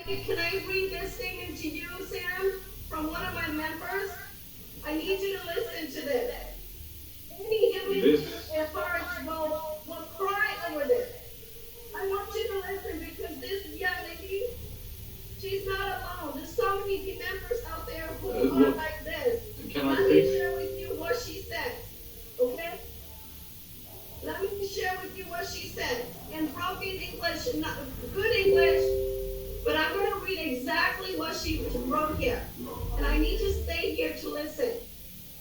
can I read this statement to you, Sam, from one of my members? I need you to listen to this. Any human heart will cry over this. I want you to listen because this young lady, she's not alone. There's so many members out there who are like this. Let me share with you what she said. Okay? Let me share with you what she said in broken English, not good English, but I'm going to read exactly what she wrote here. And I need you to stay here to listen.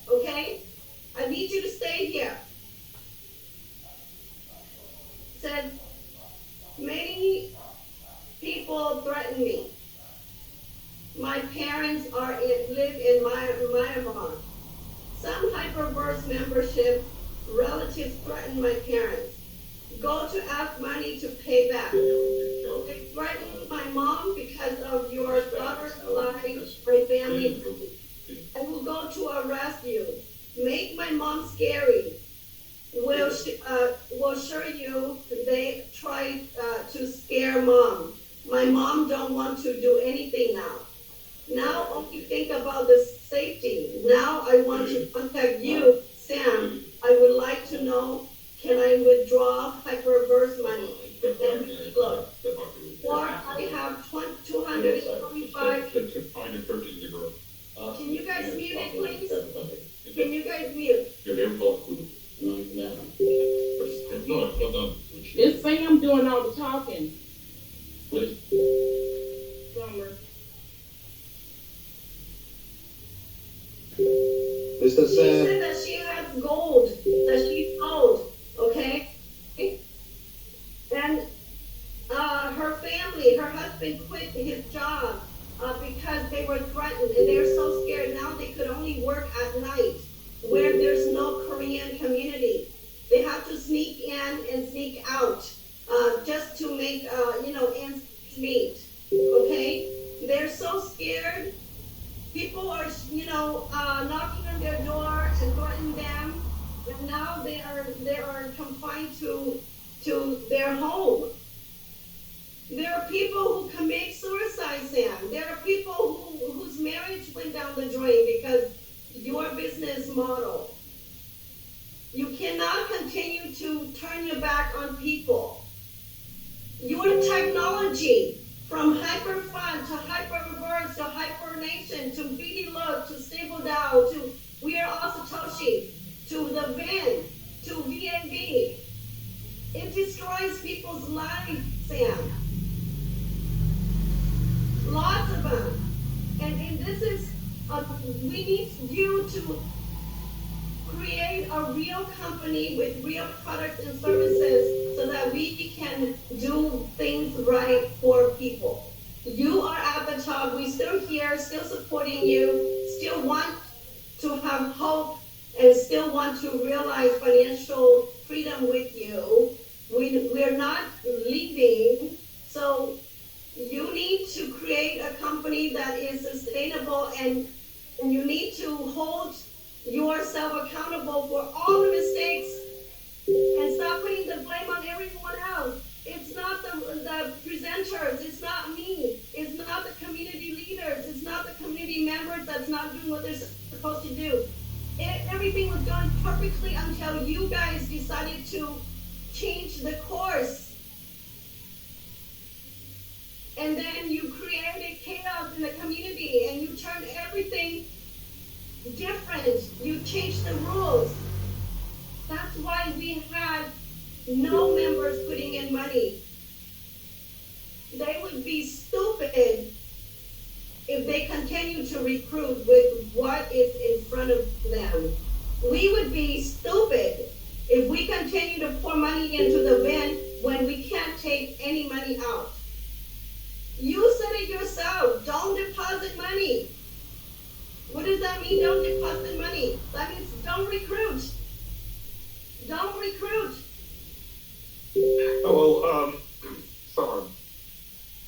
Okay? I need you to stay here. It said, many people threaten me. My parents live in Myanmar. Some hyperverse membership relatives threaten my parents. Go to ask money to pay back. They threaten my mom because of your daughter's life, my family. I will go to arrest you. Make my mom scary. Will show you they try to scare mom. My mom don't want to do anything now. Now only think about the safety. Now I want to contact you, Sam. I would like to know, can I withdraw hyperverse money? And look, or I have 225. Can you guys mute it, please? Can you guys mute? It's Sam doing all the talking. Summer. Mr. Sam. She said that she has gold, that she sold, okay? And her family, her husband quit his job because they were threatened, and they're so scared now they could only work at night where there's no Korean community. They have to sneak in and sneak out just to make, ends meet, okay? They're so scared. People are, knocking on their door and threatening them, and now they are confined to their home. There are people who commit suicide, Sam. There are people whose marriage went down the drain because your business model. You cannot continue to turn your back on people. Your technology, from hyperfund to hyperreverse to hypernation to BD look to stable down to we are all Satoshi to the VEND to VNB, it destroys people's lives, Sam. Lots of them. And this is, we need you to create a real company with real products and services so that we can do things right for people. You are at the top. We're still here, still supporting you, still want to have hope, and still want to realize financial freedom with you. We're not leaving. So you need to create a company that is sustainable, and you need to hold yourself accountable for all the mistakes and stop putting the blame on everyone else. It's not the presenters, it's not me, it's not the community leaders, it's not the community members that's not doing what they're supposed to do. Everything was done perfectly until you guys decided to change the course. And then you created chaos in the community and you turned everything different. You changed the rules. That's why we had no members putting in money. They would be stupid if they continue to recruit with what is in front of them. We would be stupid if we continue to pour money into the VEND when we can't take any money out. You said it yourself, don't deposit money. What does that mean, don't deposit money? That means don't recruit. Don't recruit. Sorry.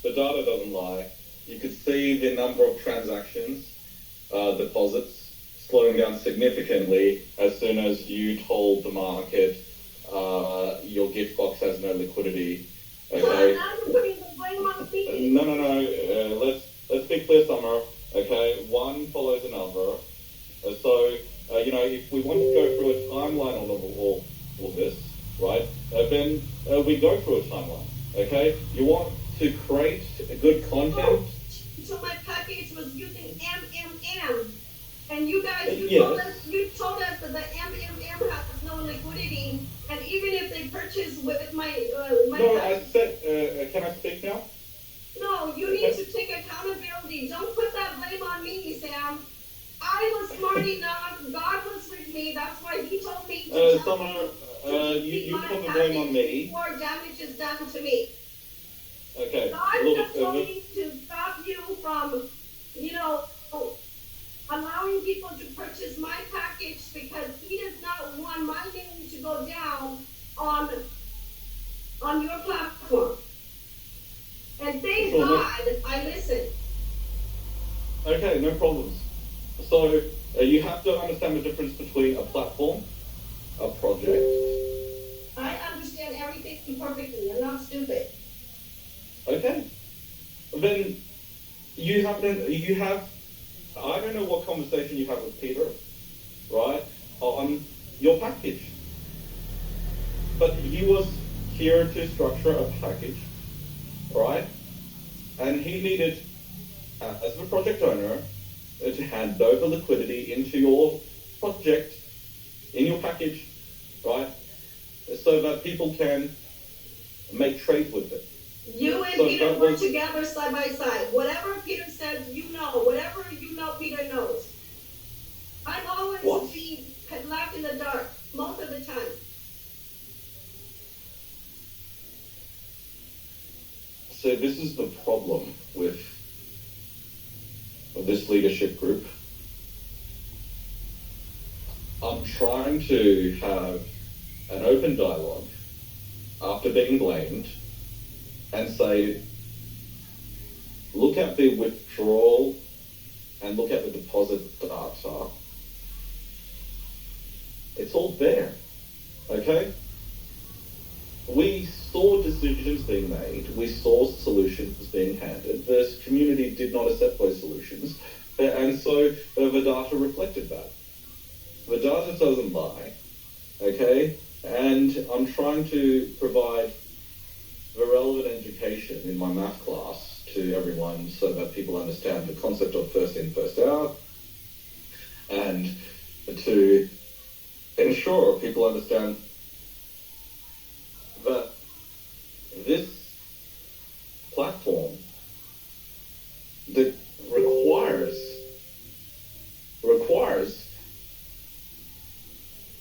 The data doesn't lie. You could see the number of transactions, deposits, slowing down significantly as soon as you told the market your gift box has no liquidity. Okay? So now you're putting the blame on me. No. there, Summer. Okay, one follows another. If we want to go through a timeline on all this, right, then we go through a timeline. Okay, you want to create good content. So my package was using MMM, and you guys, you Yes. told us that the MMM has no liquidity, and even if they purchase with my No, I said, can I speak now? no, you need to take accountability. Don't put that blame on me, Sam. I was smart enough. God was with me. That's why He told me to tell Summer, you you put the blame on me. before damage is done to me. Okay, God look, just told me to stop you from, allowing people to purchase my package because He does not want my name to go down on your platform. And thank God I listened. okay, no problems. So you have to understand the difference between a platform, a project. I understand everything perfectly. I'm not stupid. Okay, then you have, I don't know what conversation you have with Peter, right, on your package. But he was here to structure a package, right? And he needed, as the project owner, to hand over liquidity into your project, in your package, right? So that people can make trades with it. You and Peter work together side by side. Whatever Peter says, you know. Whatever you know, Peter knows. I'm always being left in the dark most of the time. So this is the problem with this leadership group. I'm trying to have an open dialogue after being blamed and say, look at the withdrawal and look at the deposit data. It's all there, okay? We saw decisions being made. We saw solutions being handed. The community did not accept those solutions. And so the data reflected that. The data doesn't lie, okay? And I'm trying to provide the relevant education in my math class to everyone so that people understand the concept of first in, first out, and to ensure people understand that this platform that requires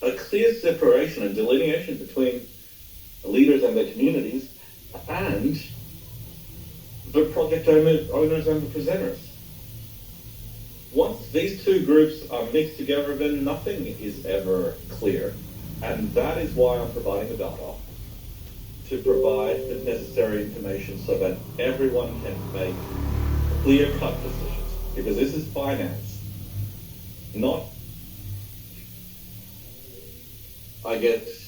a clear separation and delineation between leaders and their communities and the project owners and the presenters. Once these two groups are mixed together, then nothing is ever clear. And that is why I'm providing the data, to provide the necessary information so that everyone can make clear-cut decisions. Because this is finance, not, I guess,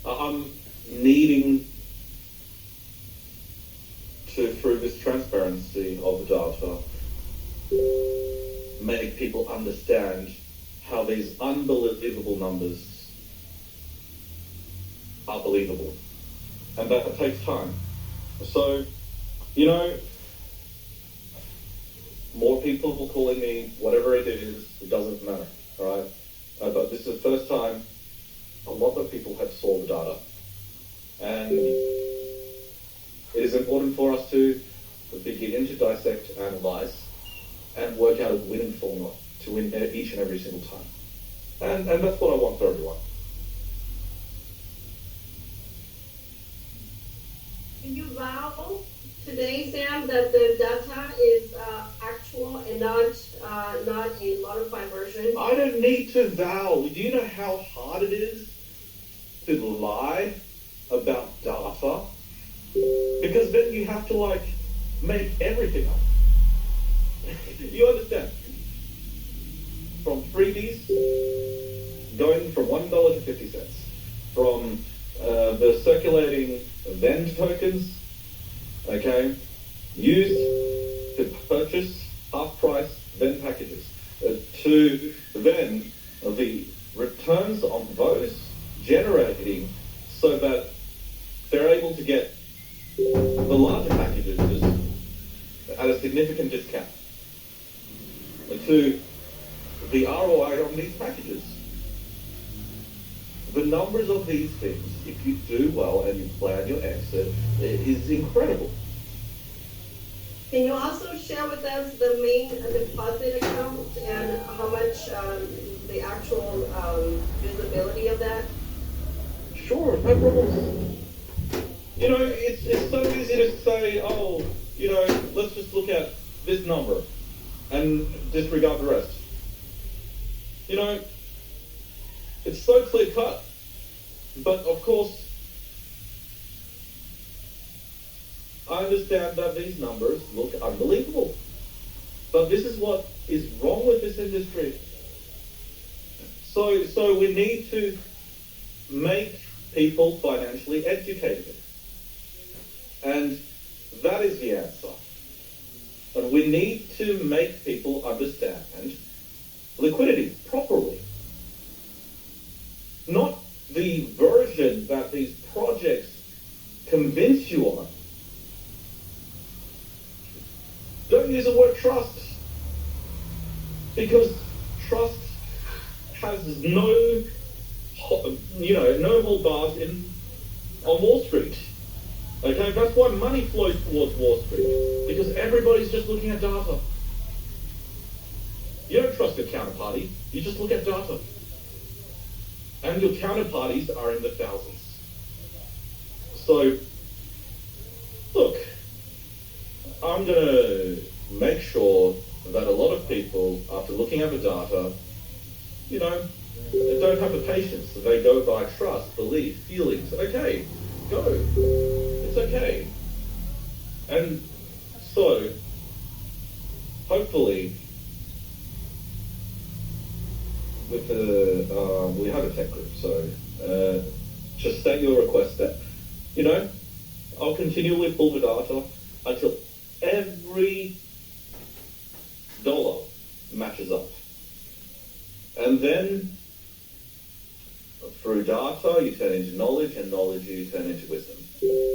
I'm needing to, through this transparency of the data, make people understand how these unbelievable numbers are believable. And that takes time. So, more people will call me, whatever it is, it doesn't matter, right? But this is the first time a lot of people have saw the data. And it is important for us to begin to dissect, analyze, and work out a winning formula to win each and every single time. And that's what I want for everyone. Can you vow today, Sam, that the data is actual and not a modified version? I don't need to vow. Do you know how hard it is to lie about data? Because then you have to make everything up. You understand? From freebies, going from $1 to 50 cents, from the circulating VEND tokens, okay, used to purchase half-price VEND packages. To then the returns on those generating so that they're able to get the larger packages at a significant discount to the ROI on these packages. The numbers of these things, if you do well and you plan your exit, is incredible. Can you also share with us the main deposit account and how much the actual visibility of that? Sure, no problem. You know, it's so easy to say, oh, you know, let's just look at this number and disregard the rest. You know, it's so clear cut. But of course, I understand that these numbers look unbelievable. But this is what is wrong with this industry. So we need to make people financially educated. And that is the answer. And we need to make people understand liquidity properly. Not the version that these projects convince you on. Don't use the word trust, because trust has no hold bars on Wall Street. Okay, that's why money flows towards Wall Street, because everybody's just looking at data. You don't trust your counterparty, you just look at data. And your counterparties are in the thousands. So, look, I'm going to make sure that a lot of people, after looking at the data, don't have the patience. They go by trust, belief, feelings. Okay, go. It's okay. And so, hopefully, with we have a tech group, so just state your request that, I'll continually pull the data until every dollar matches up. And then through data, you turn into knowledge, and knowledge you turn into wisdom.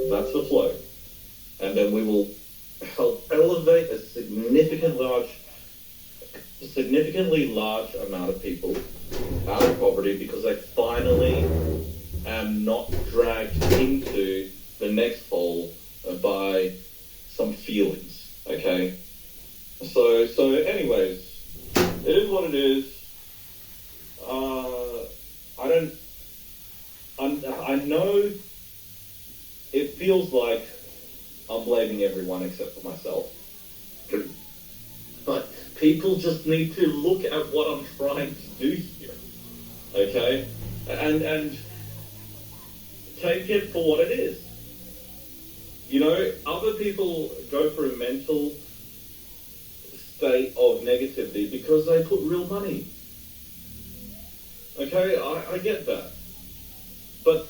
That's the flow. And then we will help elevate a significantly large amount of people out of poverty, because they finally are not dragged into the next hole by some feelings. Okay? So anyways, it is what it is. I know it feels like I'm blaming everyone except for myself. But people just need to look at what I'm trying to do here. Okay? And take it for what it is. Other people go through a mental state of negativity because they put real money. Okay, I get that. But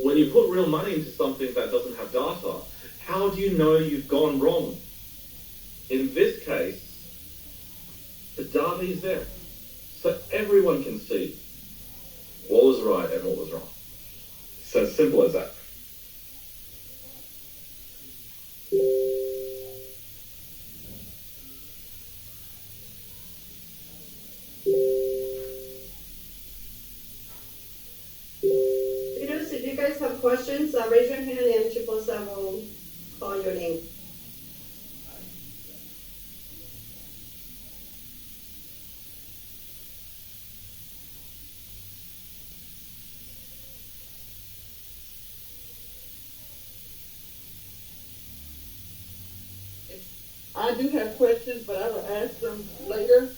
when you put real money into something that doesn't have data, how do you know you've gone wrong? In this case, the data is there. So everyone can see what was right and what was wrong. It's as simple as that. If you guys have questions, raise your hand and Chiposa will call your name. I do have questions, but I will ask them later.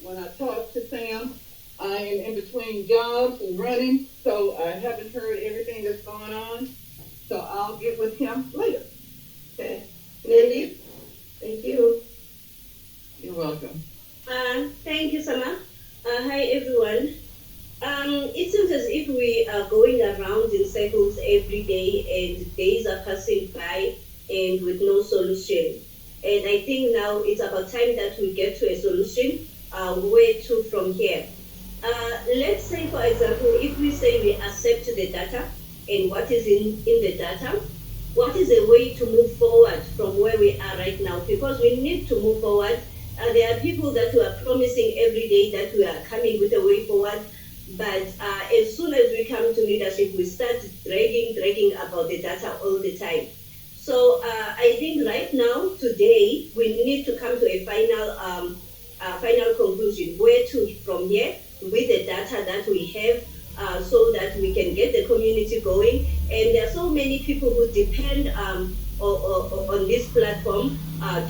When I talk to Sam, I am in between jobs and running, so I haven't heard everything that's going on. So I'll get with him later. Okay. Mindy, thank you. You're welcome. Thank you, Sama. Hi, everyone. It seems as if we are going around in circles every day and days are passing by and with no solution. And I think now it's about time that we get to a solution. Where to from here? Let's say, for example, if we say we accept the data and what is in the data, what is a way to move forward from where we are right now? Because we need to move forward. There are people that we are promising every day that we are coming with a way forward. But as soon as we come to leadership, we start dragging about the data all the time. So I think right now, today, we need to come to a final conclusion. Where to from here with the data that we have, so that we can get the community going. And there are so many people who depend on this platform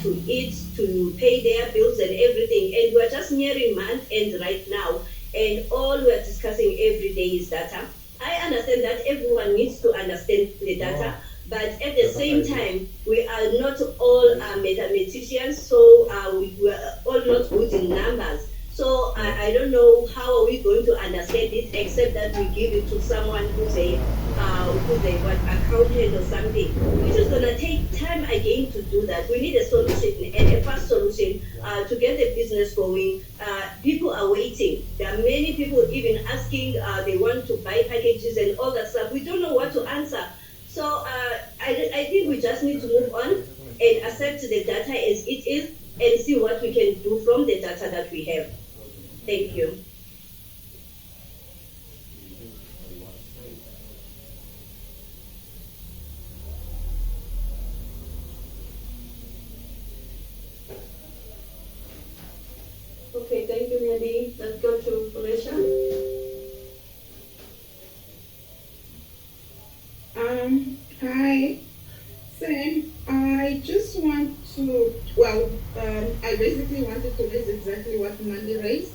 to eat, to pay their bills and everything. And we're just nearing month end right now. And all we're discussing every day is data. I understand that everyone needs to understand the data, but at the same time, we are not all mathematicians, so we are all not good in numbers. So I don't know how are we going to understand it, except that we give it to someone who's a accountant or something, which is gonna take time again to do that. We need a solution and a fast solution to get the business going. People are waiting. There are many people even asking. They want to buy packages and all that stuff. We don't know what to answer. So I think we just need to move on and accept the data as it is and see what we can do from the data that we have. Thank you. Okay, thank you, Mandy. Let's go to Felicia. Hi, Sam. I just want to, I basically wanted to raise exactly what Mandy raised,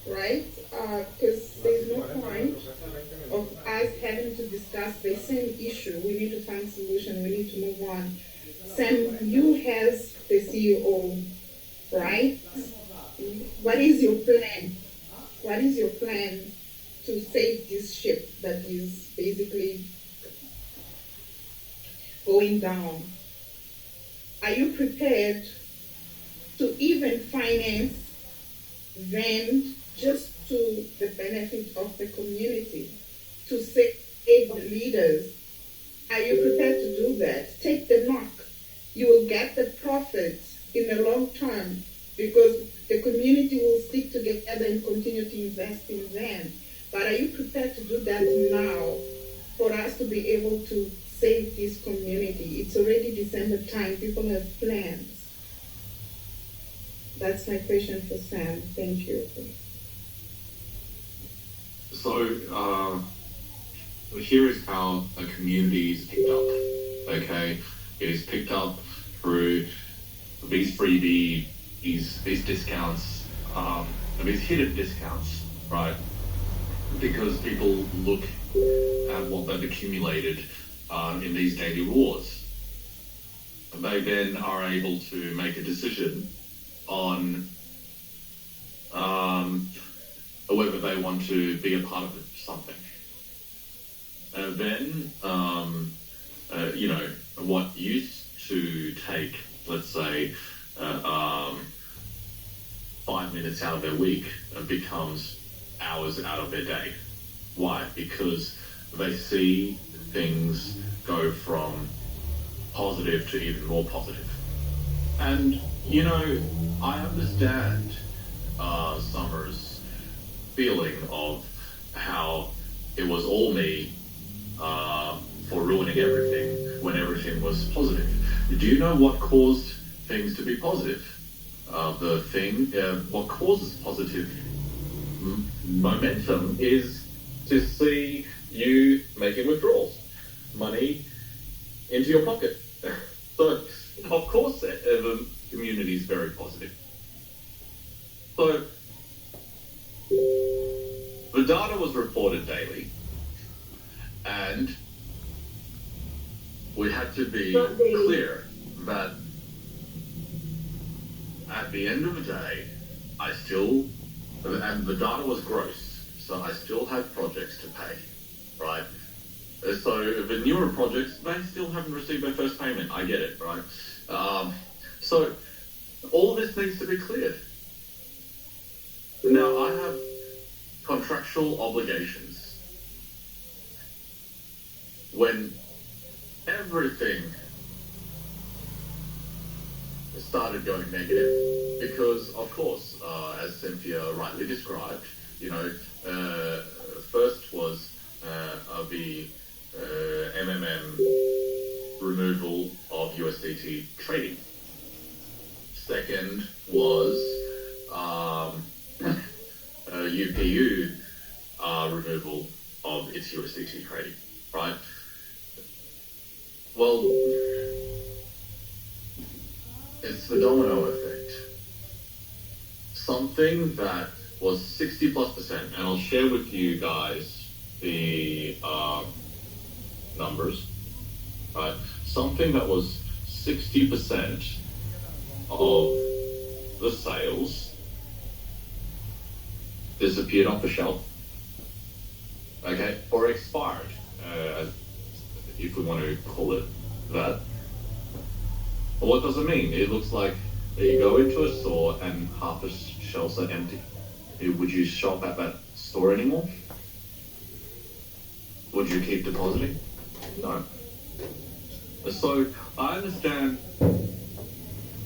right? Because there's no point of us having to discuss the same issue. We need to find a solution. We need to move on. Sam, you as the CEO, right? What is your plan? What is your plan to save this ship that is basically going down? Are you prepared to even finance VEND just to the benefit of the community, to save the leaders? Are you prepared to do that? Take the knock. You will get the profit in the long term because the community will stick together and continue to invest in them. But are you prepared to do that now for us to be able to save this community? It's already December time. People have plans. That's my question for Sam. Thank you. So here is how a community is picked up. Okay, it is picked up through these freebies, these discounts, these hidden discounts, right? Because people look at what they've accumulated in these daily rewards. They then are able to make a decision on whether they want to be a part of something. And then, what used to take, let's say, 5 minutes out of their week becomes hours out of their day. Why? Because they see things go from positive to even more positive. And, I understand Summer's feeling of how it was all me for ruining everything when everything was positive. Do you know what caused things to be positive? What causes positive momentum is To see you making withdrawals, money into your pocket. So, of course, the community is very positive. So, the data was reported daily, and we had to be clear that at the end of the day, and the data was gross. so I still have projects to pay, right? So the newer projects, they still haven't received their first payment. I get it, right? So all this needs to be cleared. Now I have contractual obligations. When everything started going negative, because of course, as Cynthia rightly described, first was the MMM removal of USDT trading. Second was UPU removal of its USDT trading, right? Well, it's the domino effect. Something that was 60+%, and I'll share with you guys the numbers, right? Something that was 60% of the sales disappeared off the shelf, okay, or expired, if we want to call it that. Well, what does it mean? It looks like you go into a store and half the shelves are empty. Would you shop at that store anymore? Would you keep depositing? No. So I understand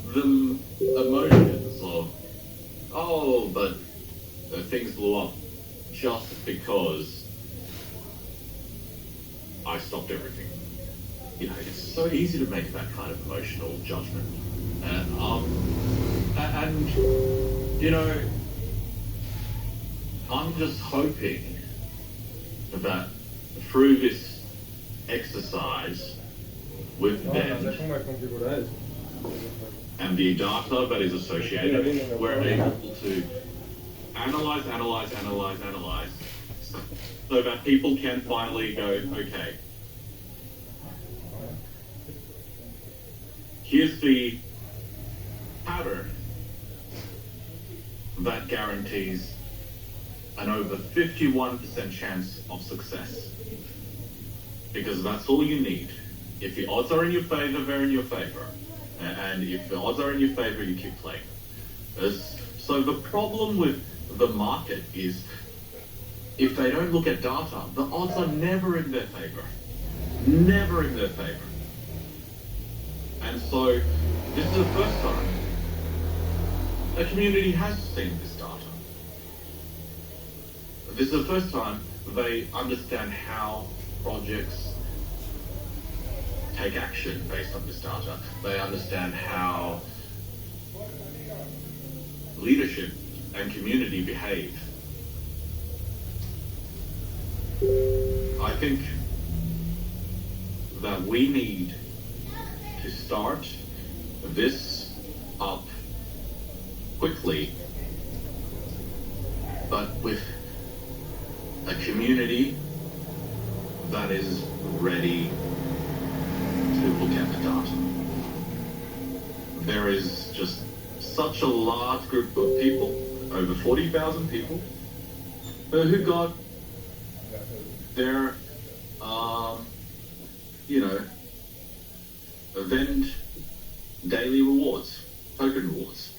the emotions of, but things blew up just because I stopped everything. It's so easy to make that kind of emotional judgment. And I'm just hoping that through this exercise with VEND and the data that is associated, we're able to analyze, so that people can finally go, okay, here's the pattern that guarantees an over 51% chance of success. Because that's all you need. If the odds are in your favor, they're in your favor. And if the odds are in your favor, you keep playing. So the problem with the market is, if they don't look at data, the odds are never in their favor. Never in their favor. And so, this is the first time a community has seen this data. This is the first time they understand how projects take action based on this data. They understand how leadership and community behave. I think that we need to start this up quickly, but with a community that is ready to look at the data. There is just such a large group of people, over 40,000 people, who got their, VEND daily rewards, token rewards.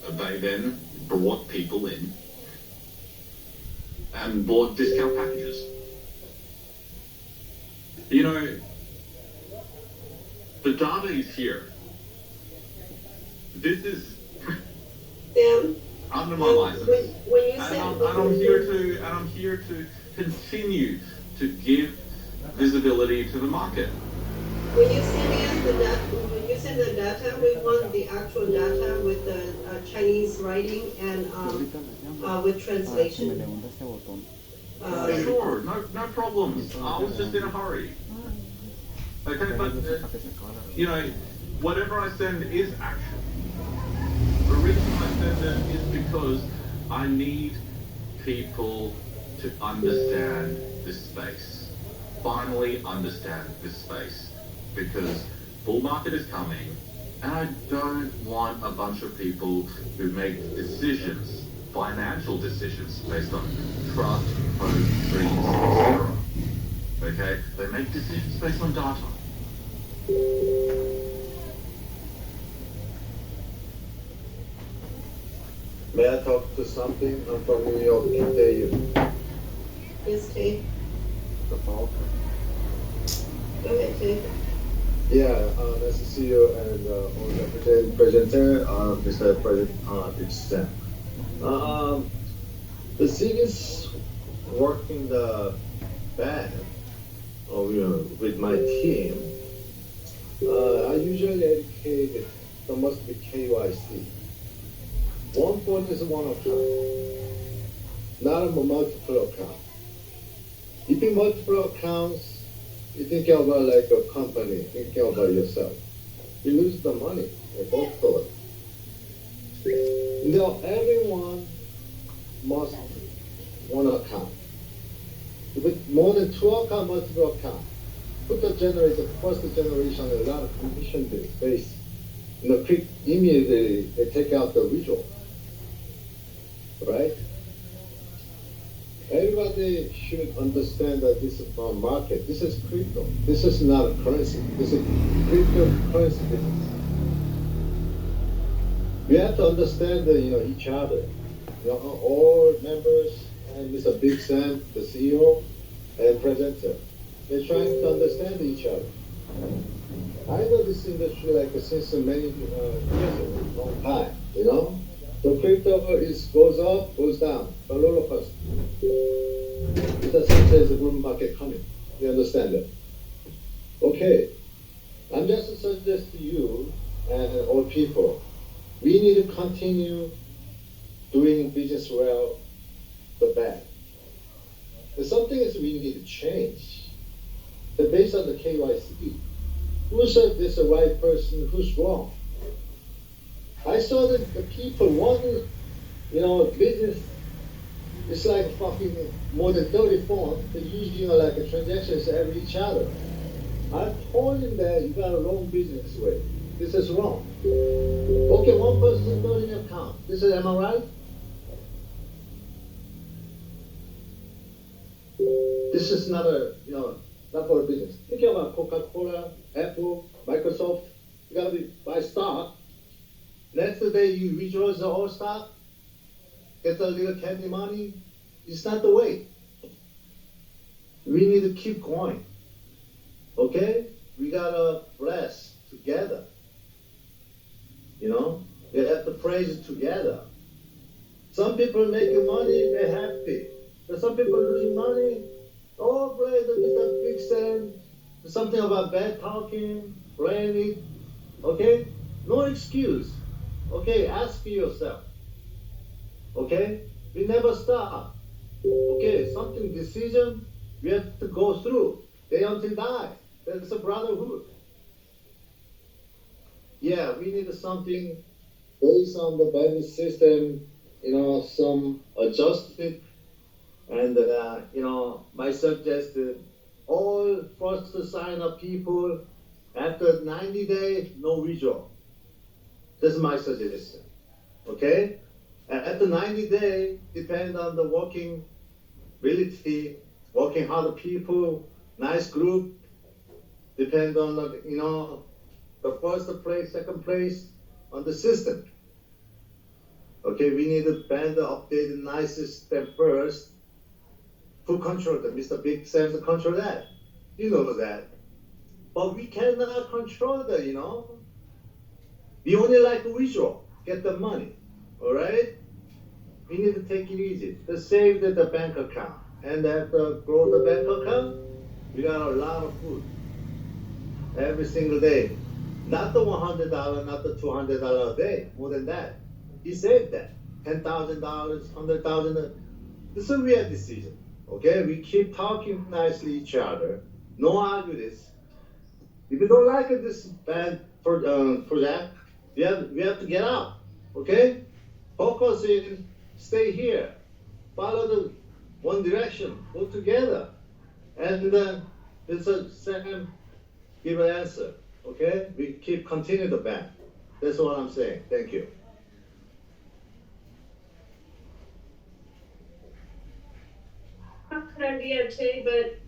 They then brought people in and bought discount packages. The data is here. This is under my license. When you And said, I'm here to continue to give visibility to the market. when you send us the data, we want the actual data with the Chinese writing and with translation. Sure, no problems. I was just in a hurry. Okay, but whatever I send is action. The reason I send it is because I need people to understand this space. Finally understand this space. Because bull market is coming, and I don't want a bunch of people who make decisions financial decisions based on trust, hope, dreams, etc. Okay? They make decisions based on data. May I talk to something? I'm from New York. Can tell you. Yes, Jay. The phone. Go ahead, Jay. Yeah, nice to see you and all the presenter, Mr. President Sam. The thing is, working the band with my team, I usually educate there must be KYC. One phone is one account, not a multiple account. If you multiple accounts, you think about like a company, thinking about yourself. You lose the money, both of it. You know, everyone must one account. If it's more than two account, multiple account, put the generator, first generation, a lot of commission base. You know, quick, immediately they take out the visual, right? Everybody should understand that this is not market. This is crypto. This is not a currency. This is cryptocurrency business. We have to understand each other. All members and Mr. Big Sam, the CEO and presenter, they're trying to understand each other. I know this industry like since many years ago, long time. The crypto goes up, goes down, the roller coaster. It's the same as the bull market coming. You understand that? Okay. I'm just suggest to you and all people, we need to continue doing business well, the bad. There's something is we need to change. Based on the KYC, who said this is the right person, who's wrong? I saw that the people want, business. It's like fucking more than 30 phones. They're using like transactions every each other. I told him that you got a wrong business way. This is wrong. Okay, one person got an account. Am I right? This is not not for a business. Think about Coca-Cola, Apple, Microsoft. You gotta buy stock. Next day you withdraw the whole stock, get a little candy money. It's not the way. We need to keep going. Okay? We gotta bless together. We have to praise together. Some people making money, they're happy. But some people losing money, praise Mr. Big Sam. Something about bad talking, blame it. Okay? No excuse. Okay, ask yourself. Okay? We never stop. Okay, something decision we have to go through. Day until die. That's a brotherhood. Yeah, we need something based on the value system, some adjusted. And, my suggestion, all first to sign up people, after 90 days, no withdrawal. This is my suggestion. Okay? After 90 days, depend on the working ability, working hard people, nice group, depend on the first place, second place on the system. Okay, we need to band the updated nice system first. Who control that? Mr. Big Sam to control that. You know that. But we cannot control that, We only like to withdraw, get the money. All right? We need to take it easy. To save the bank account. And after grow the bank account, we got a lot of food. Every single day. Not the $100, not the $200 a day. More than that. He saved that. $10,000, $100,000. This is a real decision. Okay? We keep talking nicely each other. No arguments. If you don't like this bad project, we have to get out. Okay? Focus in, stay here. Follow the one direction. Go together. And then it's a second give an answer. Okay? We continue the band. That's what I'm saying. Thank you. good idea too, but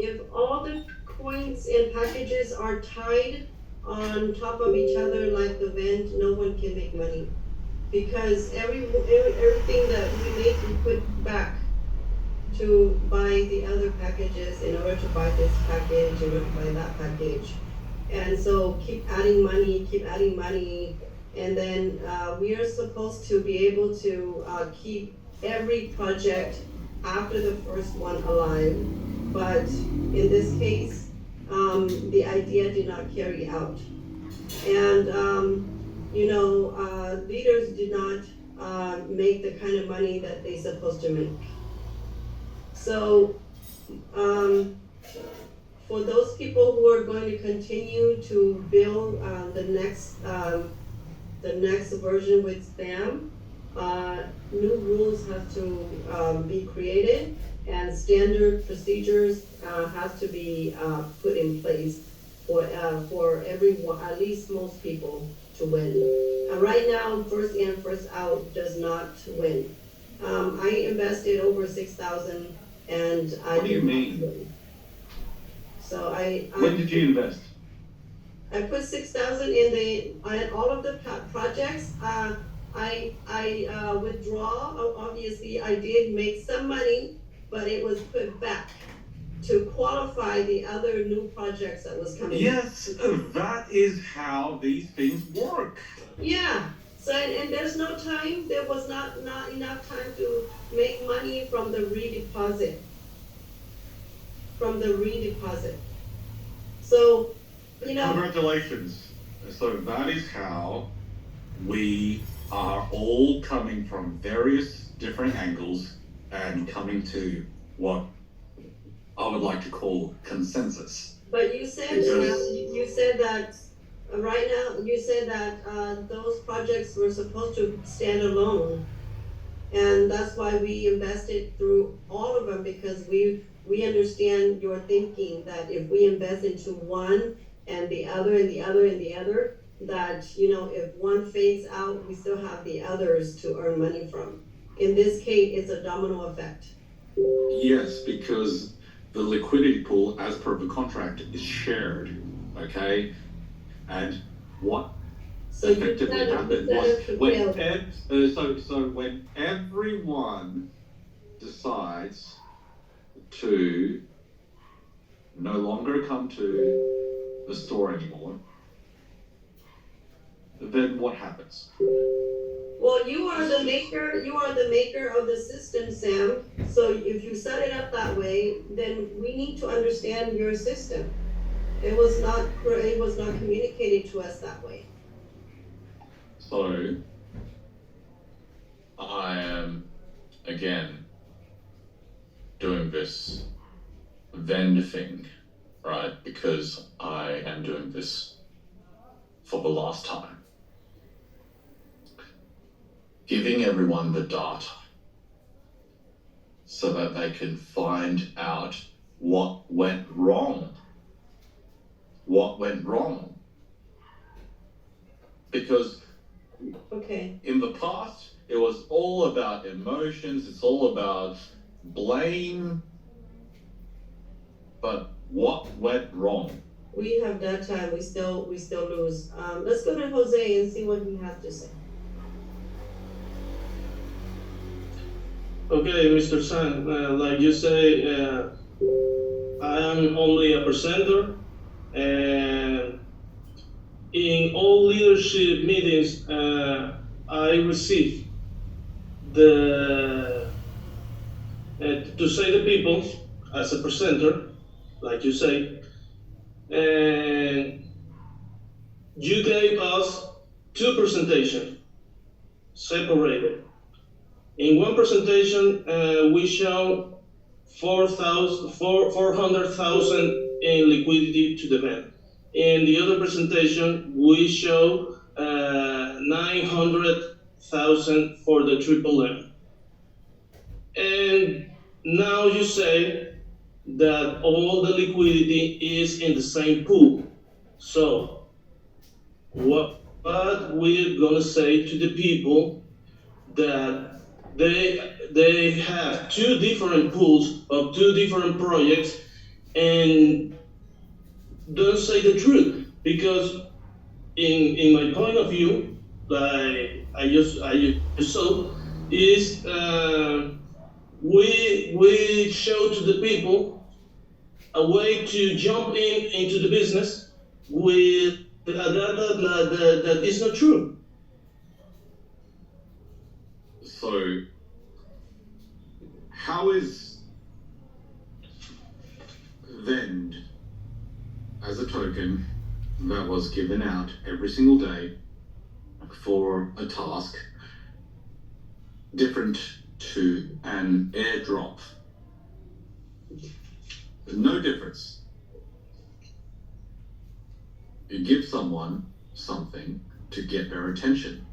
if all the coins and packages are tied on top of each other like the VEND, no one can make money. Because everything that we make, we put back to buy the other packages in order to buy this package, in order to buy that package. And so keep adding money, and then we are supposed to be able to keep every project after the first one alive. But in this case, the idea did not carry out. And leaders did not make the kind of money that they're supposed to make. So for those people who are going to continue to build the next version with SPAM, new rules have to be created, and standard procedures have to be put in place for everyone, at least most people, to win. Right now, first in, first out does not win. I invested over 6,000, and I. What do you mean? Win. So When did you invest? I put 6,000 in all of the projects. I withdraw. Obviously, I did make some money, but it was put back to qualify the other new projects that was coming. Yes, that is how these things work. Yeah. So and there's no time. There was not enough time to make money from the redeposit. So, Congratulations. So that is how we are all coming from various different angles and coming to what I would like to call consensus. But you said that right now you said that those projects were supposed to stand alone, and that's why we invested through all of them, because we understand your thinking that if we invest into one and the other and the other and the other, that if one fades out, we still have the others to earn money from. In this case, it's a domino effect. Yes, because the liquidity pool, as per the contract, is shared. Okay, and what effectively happened was when everyone decides to no longer come to the store anymore, then what happens? Well, you are the maker of the system, Sam. So if you set it up that way, then we need to understand your system. It was not communicated to us that way. So, I am, again, doing this VEND thing, right? Because I am doing this for the last time. Giving everyone the data so that they can find out what went wrong. Because in the past, it was all about emotions, it's all about blame, but what went wrong? We have data and we still lose. Let's go to Jose and see what he has to say. Okay, Mr. San, like you say, I am only a presenter, and in all leadership meetings, I receive to say the people as a presenter, like you say, and you gave us two presentations separated. In one presentation, we show 400,000 in liquidity to the VEND. In the other presentation, we show 900,000 for the triple M. And now you say that all the liquidity is in the same pool. So, what we're gonna say to the people that they have two different pools of two different projects and don't say the truth, because in my point of view, like I just saw, is we show to the people a way to jump into the business with data that is not true. So, how is VEND as a token that was given out every single day for a task different to an airdrop? No difference. You give someone something to get their attention.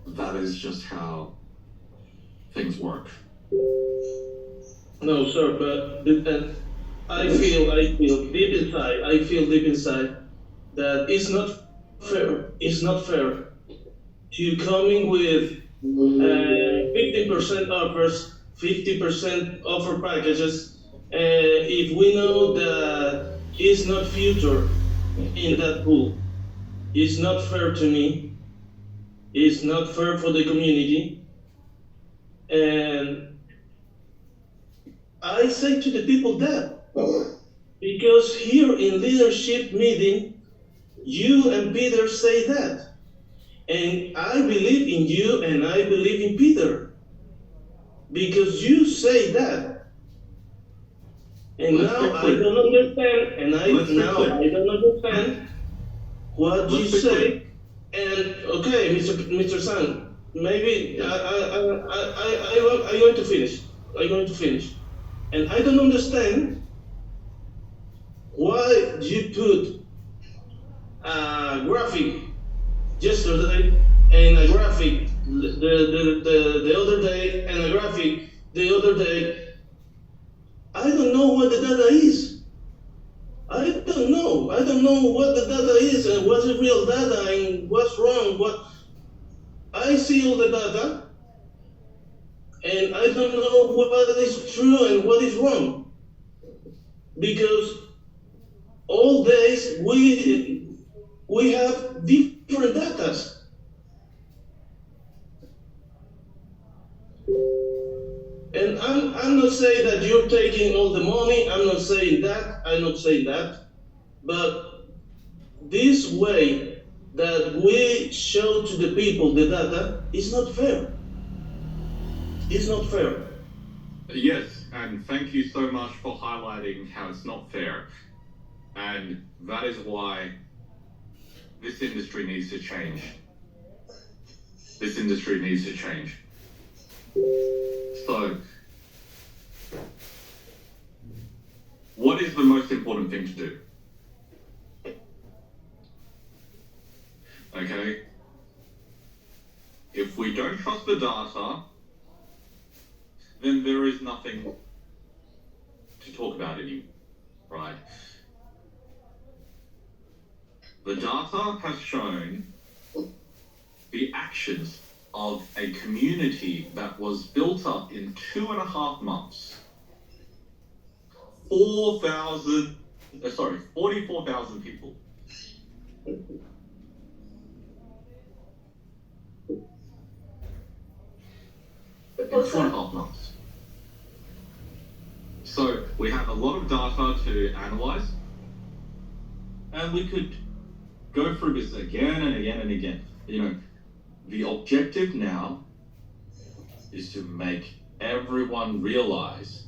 That is just how things work. No, sir, but I feel deep inside that it's not fair. It's not fair to coming with 15% offers, 50% offer packages, if we know that it's not future in that pool. It's not fair to me. It's not fair for the community. And I say to the people that, because here in leadership meeting, you and Peter say that. And I believe in you and I believe in Peter. Because you say that. And now I don't understand, I don't understand what you say. And okay, Mr. Sam, maybe I'm going to finish. I'm going to finish. And I don't understand why you put a graphic yesterday and a graphic the other day and a graphic the other day. I don't know what the data is. I don't know. I don't know what the data is and what's the real data and what's wrong. What I see all the data, and I don't know what is true and what is wrong, because all days we have different data. And I'm not saying that you're taking all the money. I'm not saying that. I'm not saying that. But this way that we show to the people the data is not fair. It's not fair. Yes, and thank you so much for highlighting how it's not fair. And that is why this industry needs to change. This industry needs to change. So, what is the most important thing to do? Okay? If we don't trust the data, then there is nothing to talk about anymore, right? The data has shown the actions of a community that was built up in 2.5 months. 44,000 people. In 2.5 months. So we have a lot of data to analyze, and we could go through this again and again and again. You know, the objective now is to make everyone realize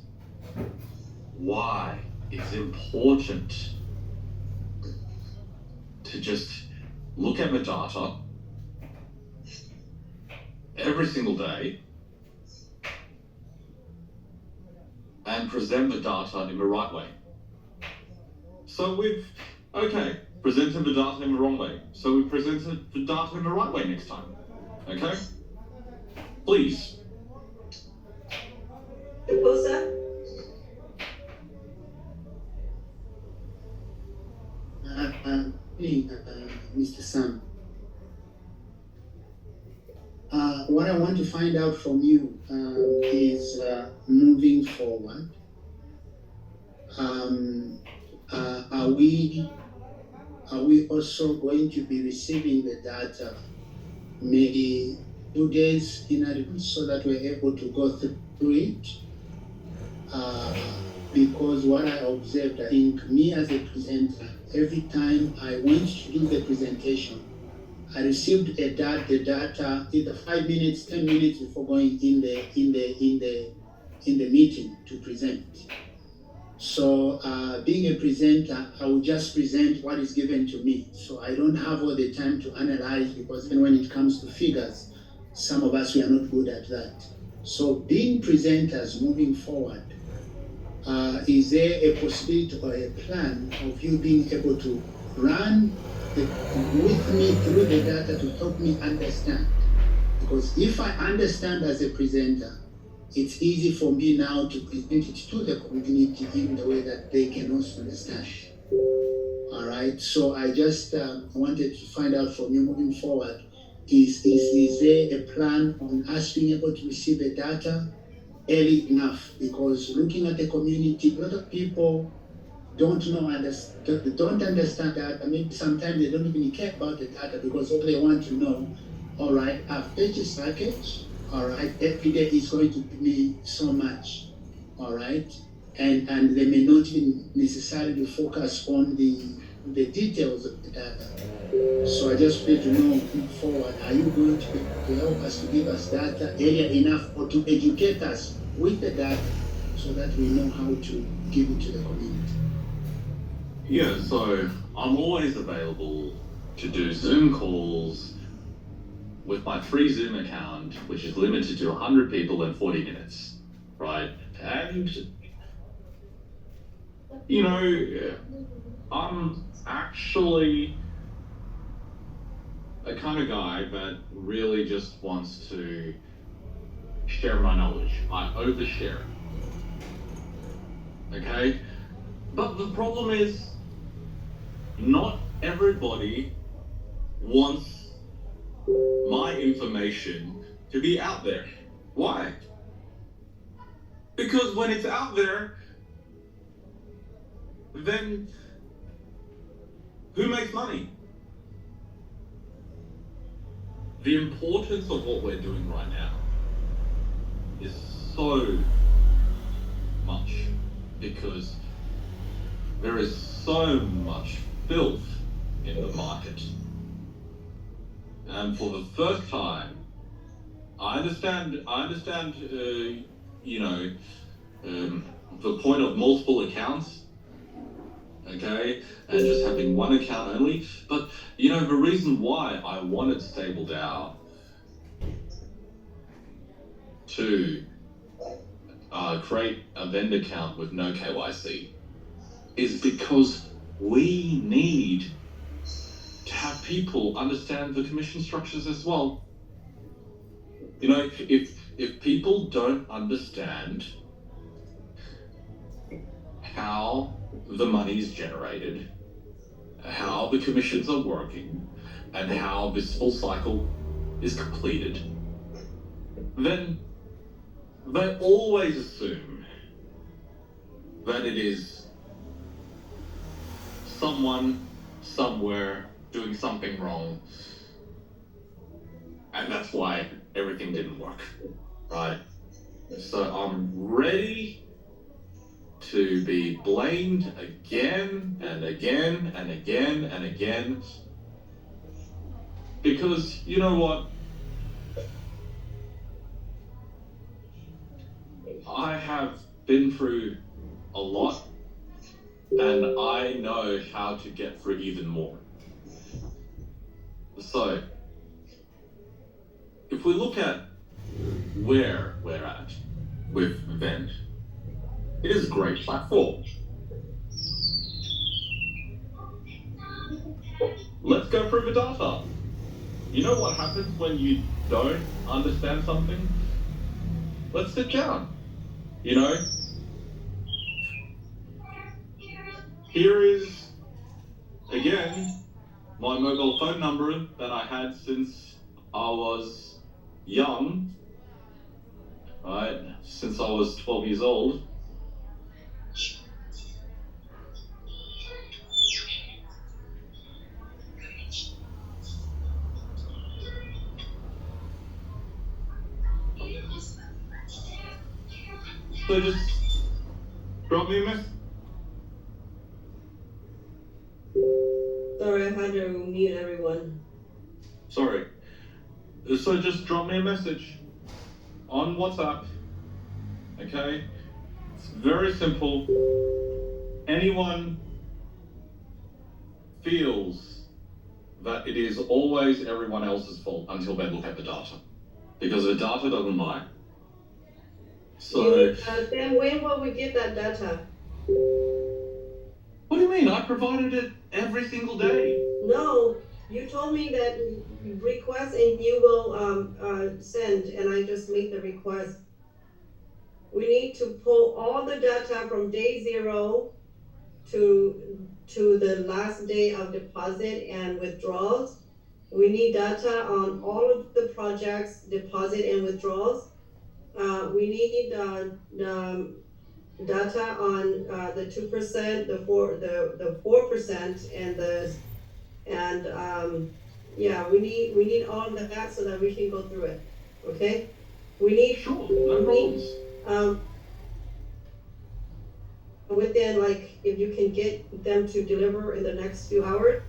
why it's important to just look at the data every single day and present the data in the right way. So we've, presented the data in the wrong way. So we presented the data in the right way next time. Okay? Please. Mr. Sam. What find out from you is moving forward. Are we also going to be receiving the data maybe 2 days in advance so that we're able to go through it? Because what I observed, I think me as a presenter, every time I went to do the presentation, I received the data either 5 minutes, 10 minutes before going in the meeting to present. So being a presenter, I will just present what is given to me. So I don't have all the time to analyze, because even when it comes to figures, some of us, we are not good at that. So being presenters moving forward, is there a possibility or a plan of you being able to run with me through the data to help me understand? Because if I understand as a presenter, it's easy for me now to present it to the community in the way that they can also understand. All right, so I just wanted to find out from you moving forward, is there a plan on us being able to receive the data early enough? Because looking at the community, a lot of people don't understand that. I mean, sometimes they don't even care about the data, because all they want to know, all right, I've purchased package, all right, every day is going to give me so much, all right, and they may not even necessarily focus on the details of the data. So I just want to know, moving forward, are you going to help us, to give us data earlier enough, or to educate us with the data so that we know how to give it to the community? Yeah, so I'm always available to do Zoom calls with my free Zoom account, which is limited to 100 people in 40 minutes, right? And, you know, I'm actually a kind of guy that really just wants to share my knowledge. I overshare. Okay? But the problem is, not everybody wants my information to be out there. Why? Because when it's out there, then who makes money? The importance of what we're doing right now is so much, because there is so much filth in the market. And for the first time, I understand, you know, the point of multiple accounts, okay, and just having one account only. But, you know, the reason why I wanted Stable DAO to create a VEND account with no KYC is because we need to have people understand the commission structures as well. You know, if people don't understand how the money is generated, how the commissions are working, and how this full cycle is completed, then they always assume that it is someone somewhere doing something wrong, and that's why everything didn't work, right? So I'm ready to be blamed again and again and again and again, because you know what? I have been through a lot, and I know how to get through even more. So, if we look at where we're at with VEND, it is a great platform. Let's go through the data. You know what happens when you don't understand something? Let's sit down. You know? Here is, again, my mobile phone number that I had since I was young, right, since I was 12 years old. So just drop me a message. Sorry, I had to mute everyone. Sorry. So just drop me a message on WhatsApp. Okay? It's very simple. Anyone feels that it is always everyone else's fault until they look at the data. Because the data doesn't lie. So Then when will we get that data? what do you mean? I provided it every single day. No, you told me that request and you will send, and I just made the request. We need to pull all the data from day 0 to the last day of deposit and withdrawals. We need data on all of the projects, deposit and withdrawals. We need data on the 2%, the 4%, we need all of that so that we can go through it. Okay? We need Sure, no problems. Within, like, if you can get them to deliver in the next few hours,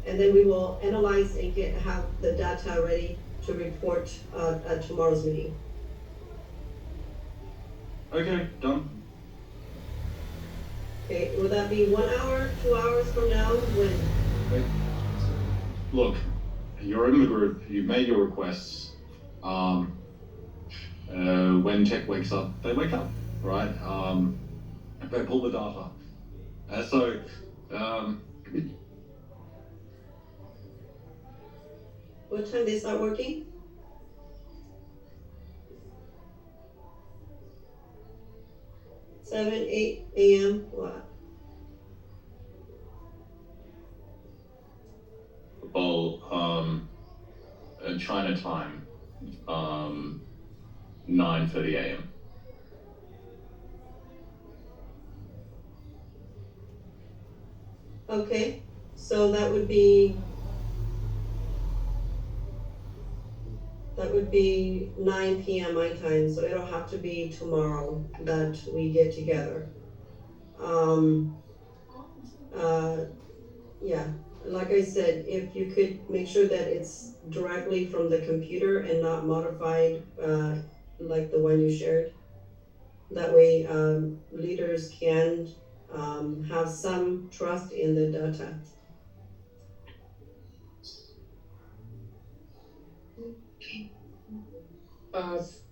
and then we will analyze and have the data ready to report at tomorrow's meeting. Okay, done. Okay, will that be 1 hour, 2 hours from now? When? Look, you're in the group, you made your requests. When tech wakes up, they wake up, right? They pull the data. What time they start working? Seven, 8 a.m. What? Well, China time, 9:30 a.m. Okay, so that would be 9 p.m. my time, so it'll have to be tomorrow that we get together. Yeah, like I said, if you could make sure that it's directly from the computer and not modified like the one you shared. That way leaders can have some trust in the data.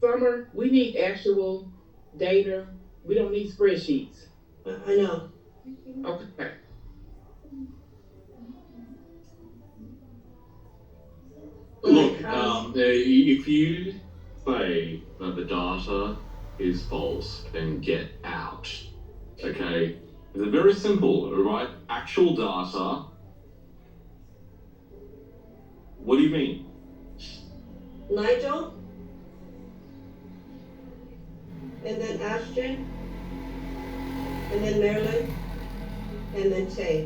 Summer, we need actual data. We don't need spreadsheets. I know. Okay. Look, if you say that the data is false, then get out. Okay? It's very simple, right? Actual data. What do you mean? Nigel? And then Ashton? And then Marilyn? And then Tay.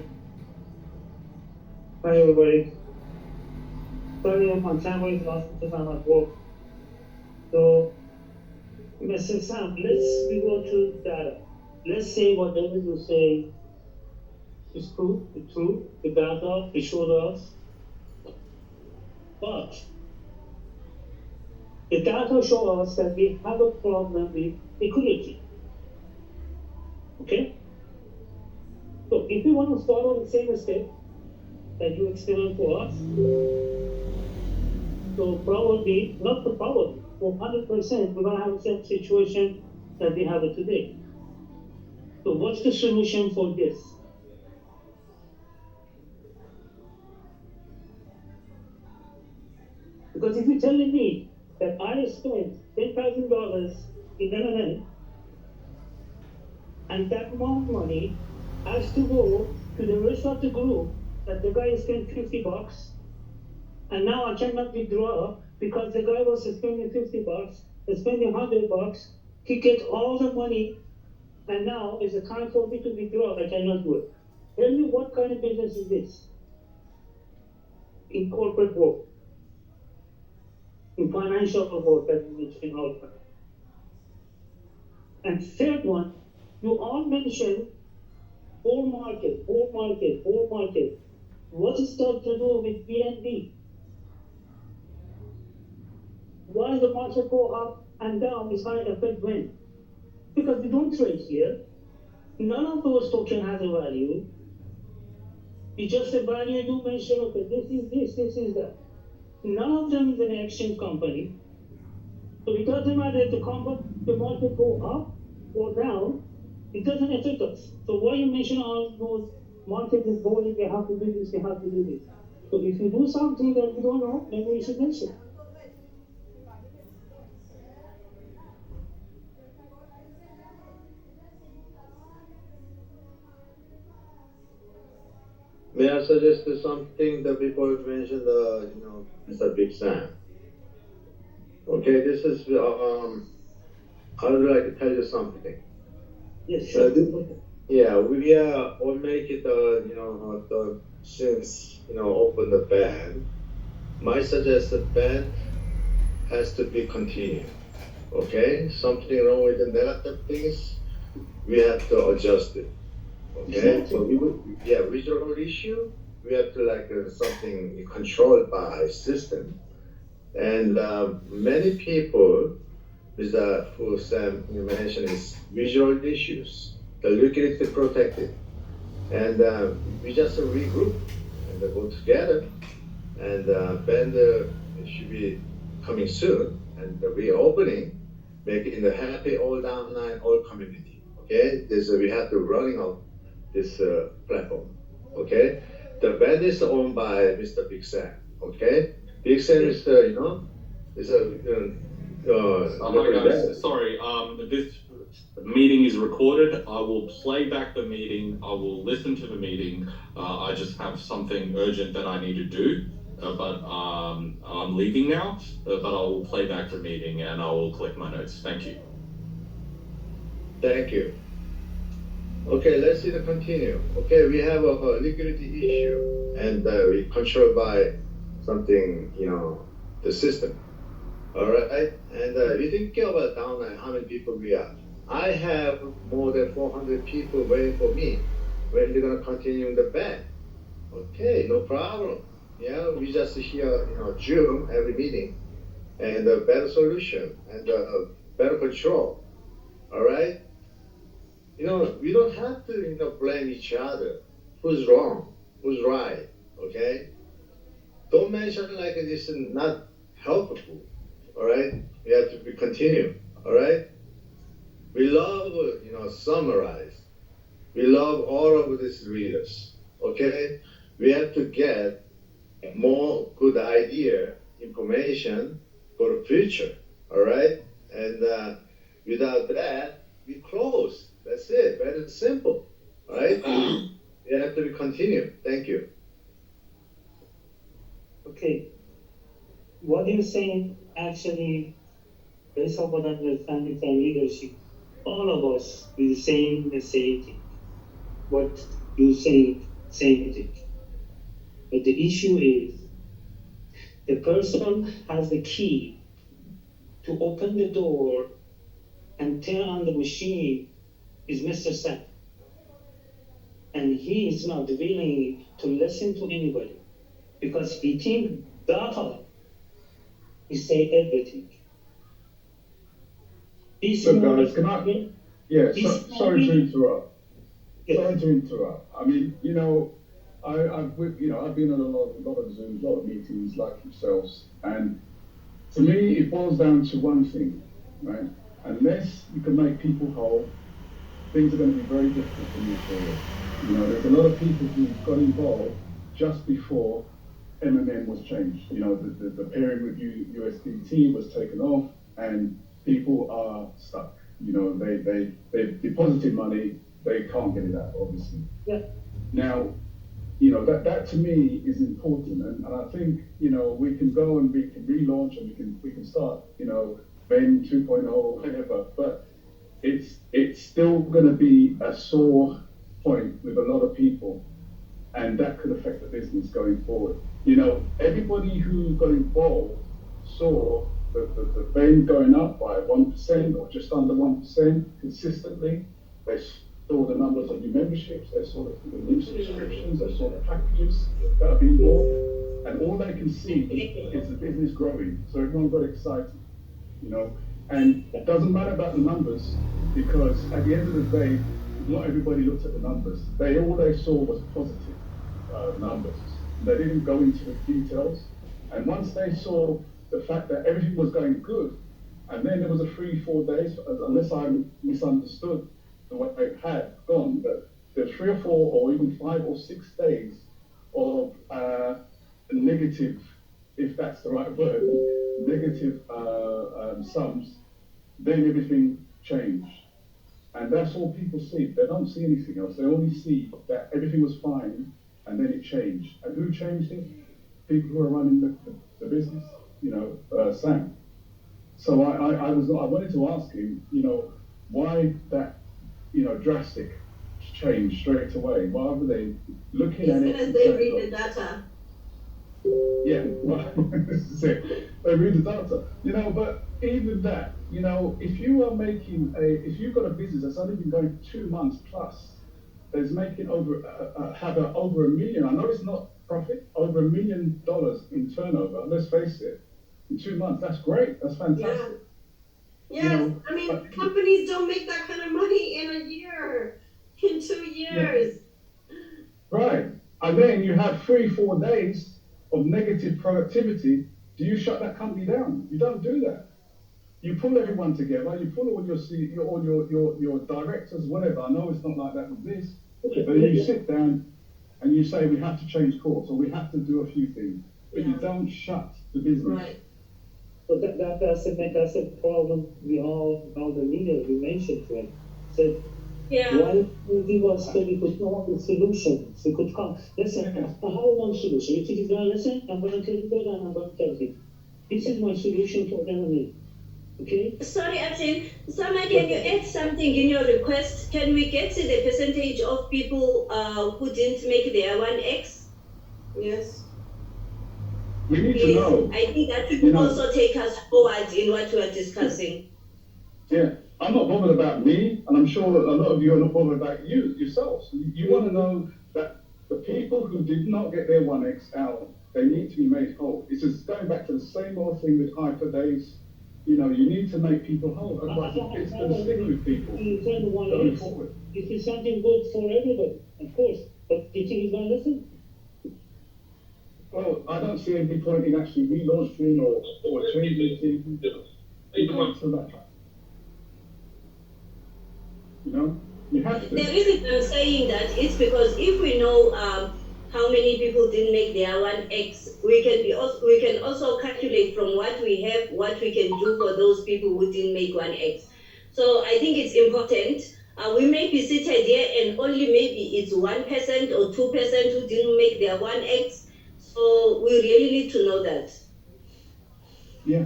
Hi everybody. Sorry I'm on time with last because I'm at work. So Mr. Sam, we go to data. Let's say whatever you say is true, the data, it showed us. But the data show us that we have a problem with equity. Okay? So if you want to follow the same step that you explained for us, so probably, not the probably, for 100%, we're going to have the same situation that we have it today. So what's the solution for this? Because if you're telling me that I spent $10,000 in M&M, and that amount of money has to go to the rest of the group, that the guy spent $50, and now I cannot withdraw because the guy was spending $50, spending $100, he gets all the money, and now it's a time for me to withdraw. I cannot do it. Tell me what kind of business is this? In corporate world, in financial world that we mentioned all the time. And third one, you all mentioned bull market. What is that to do with VND? Why the market go up and down is going to affect when? Because we don't trade here. None of those tokens has a value. It's just a value you mention, okay, this is that. None of them is an exchange company. So it doesn't matter if the market go up or down, it doesn't affect us. So why you mention all those market is going, they have to do this, they have to do this. So if you do something that you don't know, maybe you should mention. May I suggest something that before you mentioned, Mr. Big Sam? Okay, this is, I would like to tell you something. Yes, sure. Yeah, we all make it, since, open the band. My suggested band has to be continued. Okay? Something wrong with the negative things, we have to adjust it. Okay, so regional issue, we have to something controlled by system. And many people, who Sam mentioned, is visual issues, the liquidity protected. And we just regroup and go together. And VEND should be coming soon, and the reopening, making the happy all downline, all community. Okay, we have to running out this platform, okay? The VEND is owned by Mr. Big Sam, okay? Big Sam is, is a, hi guys, sorry, this meeting is recorded. I will play back the meeting, I will listen to the meeting. I just have something urgent that I need to do, but I'm leaving now, but I will play back the meeting and I will collect my notes. Thank you. Thank you. Okay, let's see the continue. Okay, we have a liquidity issue, and we controlled by something, the system. All right, and we didn't care about downline, how many people we are. I have more than 400 people waiting for me when they're gonna continue the band. Okay, no problem. Yeah, we just hear, June every meeting, and a better solution and better control. All right. We don't have to, blame each other. Who's wrong? Who's right? Okay? Don't mention like this is not helpful. All right? We have to continue. All right? We love, summarize. We love all of these readers. Okay? We have to get more good idea, information for the future. All right? And without that, we close. That's it. Very simple, right? You have to be continued. Thank you. Okay. What you're saying actually, based on what I understand is our leadership, all of us will say the same thing. What you say, same thing. But the issue is, the person has the key to open the door and turn on the machine is Mr. Sam. And he is not willing to listen to anybody because he thinks data is say everything. So guys, can I? Yeah, sorry to interrupt. Yes. Sorry to interrupt. I mean, I've been on a lot of Zooms, a lot of meetings like yourselves, and to me, it boils down to one thing, right? Unless you can make people whole, things are going to be very difficult to move forward. There's a lot of people who got involved just before MMM was changed. The pairing with USDT was taken off, and people are stuck. They've deposited money, they can't get it out, obviously. Yeah. Now, that to me is important, and I think we can go and we can relaunch and we can start VEND 2.0, whatever, but it's still going to be a sore point with a lot of people, and that could affect the business going forward. You know, everybody who got involved saw the VEND going up by 1% or just under 1% consistently. They saw the numbers of new memberships, they saw the new subscriptions, they saw the packages that are being bought, and all they can see is the business growing. So everyone got excited, you know. And it doesn't matter about the numbers, because at the end of the day, not everybody looked at the numbers. All they saw was positive numbers. They didn't go into the details. And once they saw the fact that everything was going good, and then there was a 3-4 days, unless I misunderstood the way it had gone, but there's 3 or 4 or even 5 or 6 days of negative, if that's the right word, negative sums, then everything changed. And that's all people see. They don't see anything else. They only see that everything was fine and then it changed. And who changed it? People who are running the business, you know, Sam. So I wanted to ask him, you know, why that, you know, drastic change straight away? Why were they looking at it? Because they read the data. Yeah, well, this is it. They read the data, you know. But even that, you know, if you are making if you've got a business that's only been going 2 months plus, that's making over $1 million. I know it's not profit, over $1 million in turnover. Let's face it, in 2 months, that's great. That's fantastic. Yeah. Yes, you know, I mean, companies don't make that kind of money in a year, in 2 years. Yeah. Right, and then you have 3-4 days of negative productivity. Do you shut that company down? You don't do that. You pull everyone together. You pull all your directors, whatever. I know it's not like that with this, but you sit down and you say we have to change course or we have to do a few things, but you don't shut the business. Right. So that's a problem we all the leaders we mentioned to him. Said, why give us so we could come up with solutions? We could come. Listen, how long solution? If it is not listen, I'm going to tell you that and I'm going to tell you. This is my solution for them. Okay? Sorry, Absin. Sama, can you add something in your request? Can we get to the percentage of people who didn't make their 1X? Yes. We need to know. I think that should also take us forward in what we are discussing. Yeah, I'm not bothered about me, and I'm sure a lot of you are not bothered about yourselves. You want to know that the people who did not get their 1X out, they need to be made whole. It's just going back to the same old thing with hyper days. You know, you need to make people whole. Otherwise, it's going to stick with people going forward. It is something good for everybody, of course. But do you think he's going to listen? Well, I don't see any point in actually relaunching or changing things. To that. You know, you have to. The reason I'm saying that is because if we know how many people didn't make their 1X, we can also calculate from what we have, what we can do for those people who didn't make 1X. So I think it's important. We may be seated here and only maybe it's 1% or 2% who didn't make their 1X. So we really need to know that. Yeah.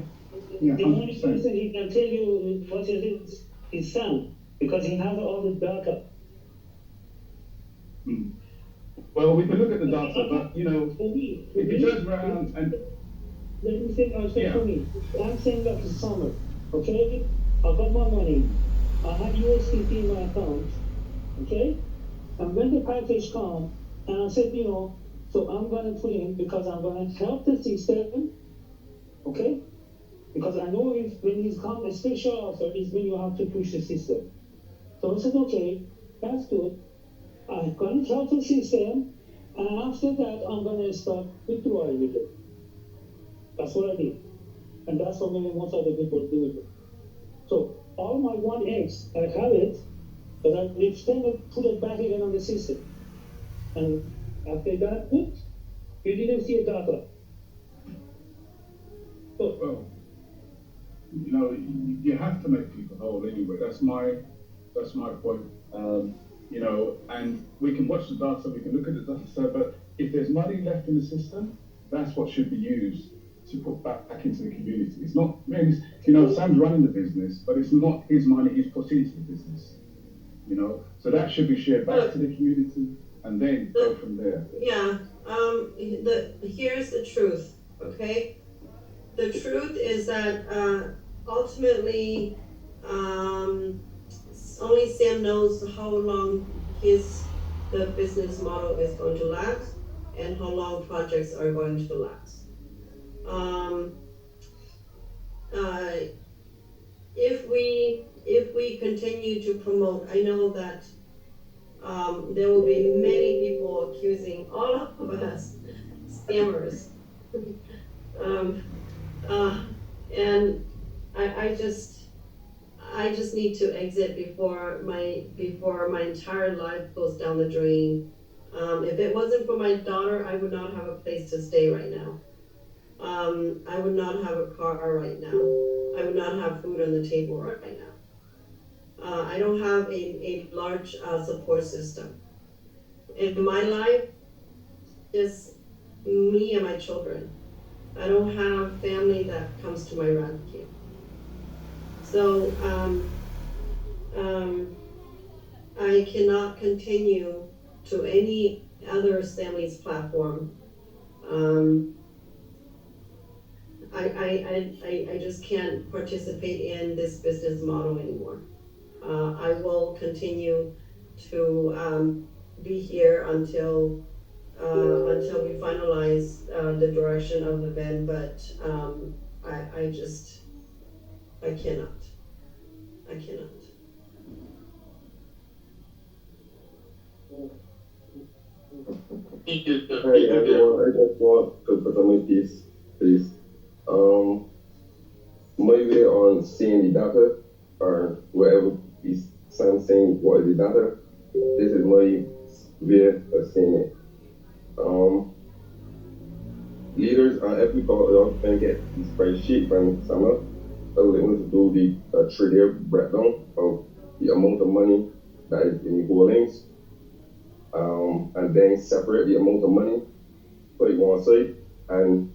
The only person he can tell you what it is Sam, because he has all the data. Well, we can look at the data, but you know, if you turn around and let me say for me. I'm saying that this summer, okay? I got my money. I have USDT in my account, okay? And when the package come, and I said, you know, so I'm going to put in because I'm going to help the system, okay? Because I know when he's come, a special offer is when you have to push the system. So I said, okay, that's good. I'm going to help the system, and after that, I'm going to start withdrawing with it. That's what I did. And that's what many most other people do with it. So all my 1X, I have it, but I put it back again on the system. And after that, oops, you didn't see a data. So, well, you know, you have to make people whole anyway. That's my point. You know, and we can watch the data, we can look at the data, but if there's money left in the system, that's what should be used to put back into the community. It's not, Sam's running the business, but it's not his money he's put into the business. So that should be shared back to the community and then go from there. Yeah, here's the truth, okay? The truth is that ultimately, only Sam knows how long the business model is going to last and how long projects are going to last. If we continue to promote, I know that there will be many people accusing all of us scammers. And I just need to exit before my entire life goes down the drain. If it wasn't for my daughter, I would not have a place to stay right now. I would not have a car right now. I would not have food on the table right now. I don't have a large support system. In my life, just me and my children. I don't have family that comes to my rescue. So I cannot continue to any other family's platform. I just can't participate in this business model anymore. I will continue to be here until we finalize the direction of the VEND, but I cannot. Hey everyone, I just want to put on my piece, please. Maybe on seeing the data or whatever is saying what is the data. This is my way of seeing it. Leaders and every call can get the spreadsheet from Summer. I was able to do the 3-year breakdown of the amount of money that is in the holdings, and then separate the amount of money, put it one side, and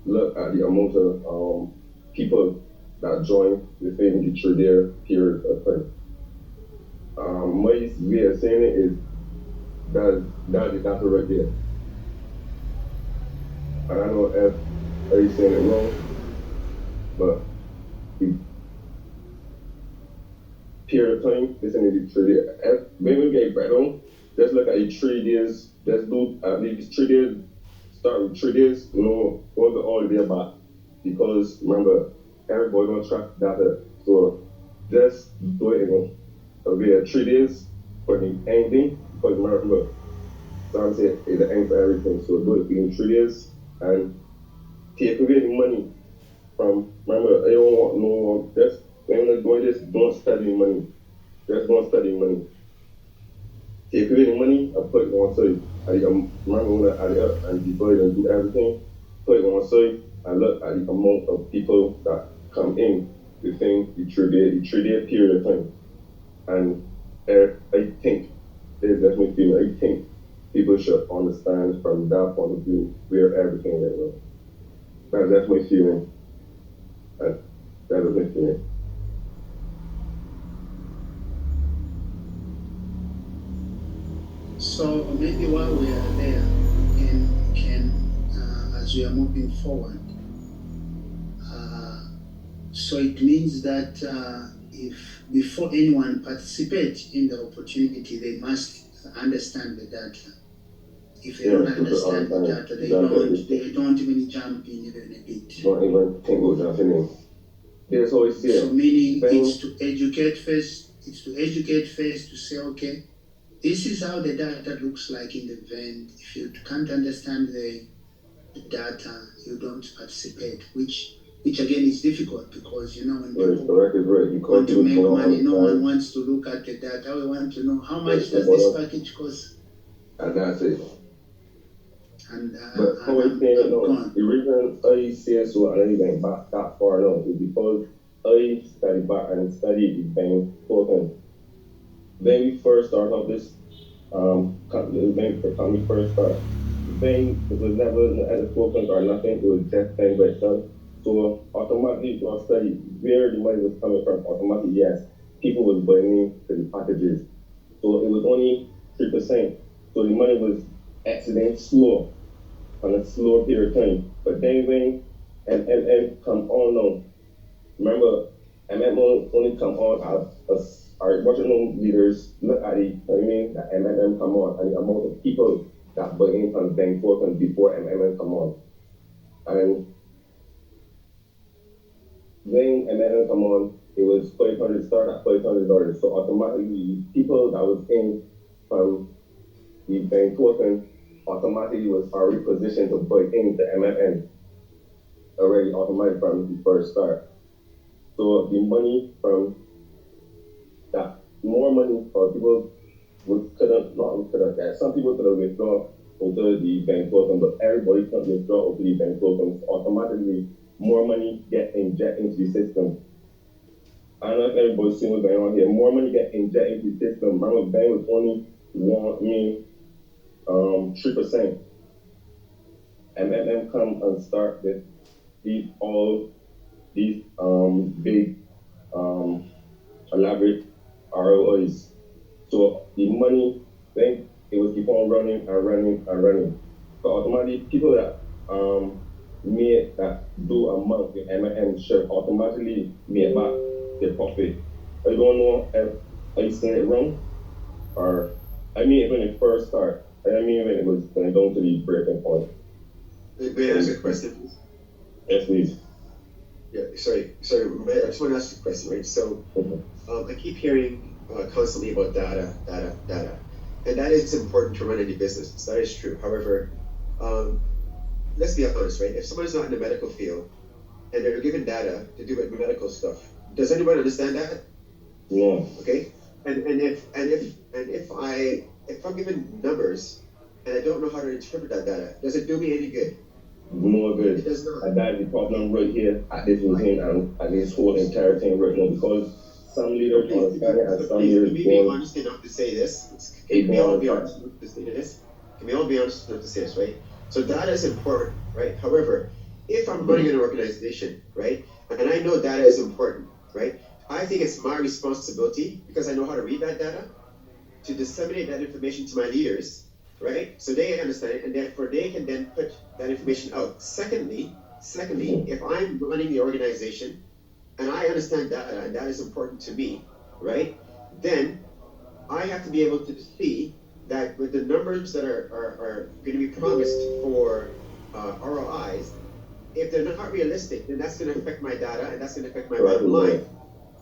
look at the amount of people that join within the 3-year period of time. My way of saying it is that is data right there. And I know if I'm saying it wrong, but the period of time, this is the 3 years. When we get breakdown, just look at the 3 days, let's do at least 3 days, start with 3 days, we'll go all the way back. Because remember, everybody don't track data. So just do it in a way of 3 days for the ending, because remember, Sam said it's the end for everything. So do it in 3 days and take away the money from, remember, I don't want no one, just when you're doing this, don't study money. Just don't study money. Take away the money and put it on side. Remember when I add it up and divide and do everything, put it on side and look at the amount of people that come in within the 3-day period of time. And I think, there's definitely feeling, I think people should understand from that point of view where everything is right now. That's my feeling. That is my feeling. So maybe while we are there, and can, as we are moving forward, so it means that if before anyone participates in the opportunity, they must understand the data. If they don't understand the data, they don't even jump in even a bit. Don't even think about jumping in. There's always So meaning it's to educate first. It's to educate first to say, okay, this is how the data looks like in the VEND. If you can't understand the data, you don't participate, which again is difficult because, when people want to make money, no one wants to look at the data. We want to know how much does this package cost. And that's it. But how I say it now, the reason I say so and I went back that far now is because I studied back and studied the bank token. When we first started off this, when we first started, the thing, it was never at the forefront or nothing, it was just thing by itself. So automatically, to our study, where the money was coming from, automatically, yes, people was buying into the packages. So it was only 3%. So the money was exiting slow, on a slower period of time. But then when MMM come on now, remember, MMM only come on as our Washington leaders look at the timing that MMM come on and the amount of people that buy in from bank tokens before MMM come on. And when MMM come on, it was $500, start at $500. So automatically, people that was in from the bank token automatically was already positioned to buy into MMM already automatically from the first start. So the money from that, more money for people some people could have withdrawn into the bank token, but everybody can't withdraw over the bank tokens. Automatically, more money get injected into the system. I don't know if everybody's seeing what's going on here. More money get injected into the system. Remember, bank was only 3%. MMM come and start with all these big elaborate ROIs. So the money, then it was keep on running and running and running. So automatically, people that made that do a month with MMM should automatically make back their profit. I don't know if I saying it wrong, or I mean when it first started. I mean when it was going down to the breaking point. May I ask a question, please? Yes, please. Yeah, sorry. I just want to ask you a question, right? So, I keep hearing constantly about data, and that is important to run any business. That is true. However, let's be honest, right? If someone's not in the medical field and they're given data to do with medical stuff, does anyone understand that? Yeah. Okay. And if I'm given numbers and I don't know how to interpret that data, does it do me any good? More good. It does not. And that is the problem right here at this meeting and at this whole entire thing right now, because some leaders understand it and some leaders don't. Can we be honest enough to say this? Can we all be honest enough to say this? Can we all be honest enough to say this, right? So data is important, right? However, if I'm running an organization, right, and I know data is important, right, I think it's my responsibility, because I know how to read that data, to disseminate that information to my leaders, right? So they understand it, and therefore they can then put that information out. Secondly, if I'm running the organization and I understand data and that is important to me, right, then I have to be able to see that with the numbers that are going to be promised for ROIs, if they're not realistic, then that's going to affect my data and that's going to affect my bottom line.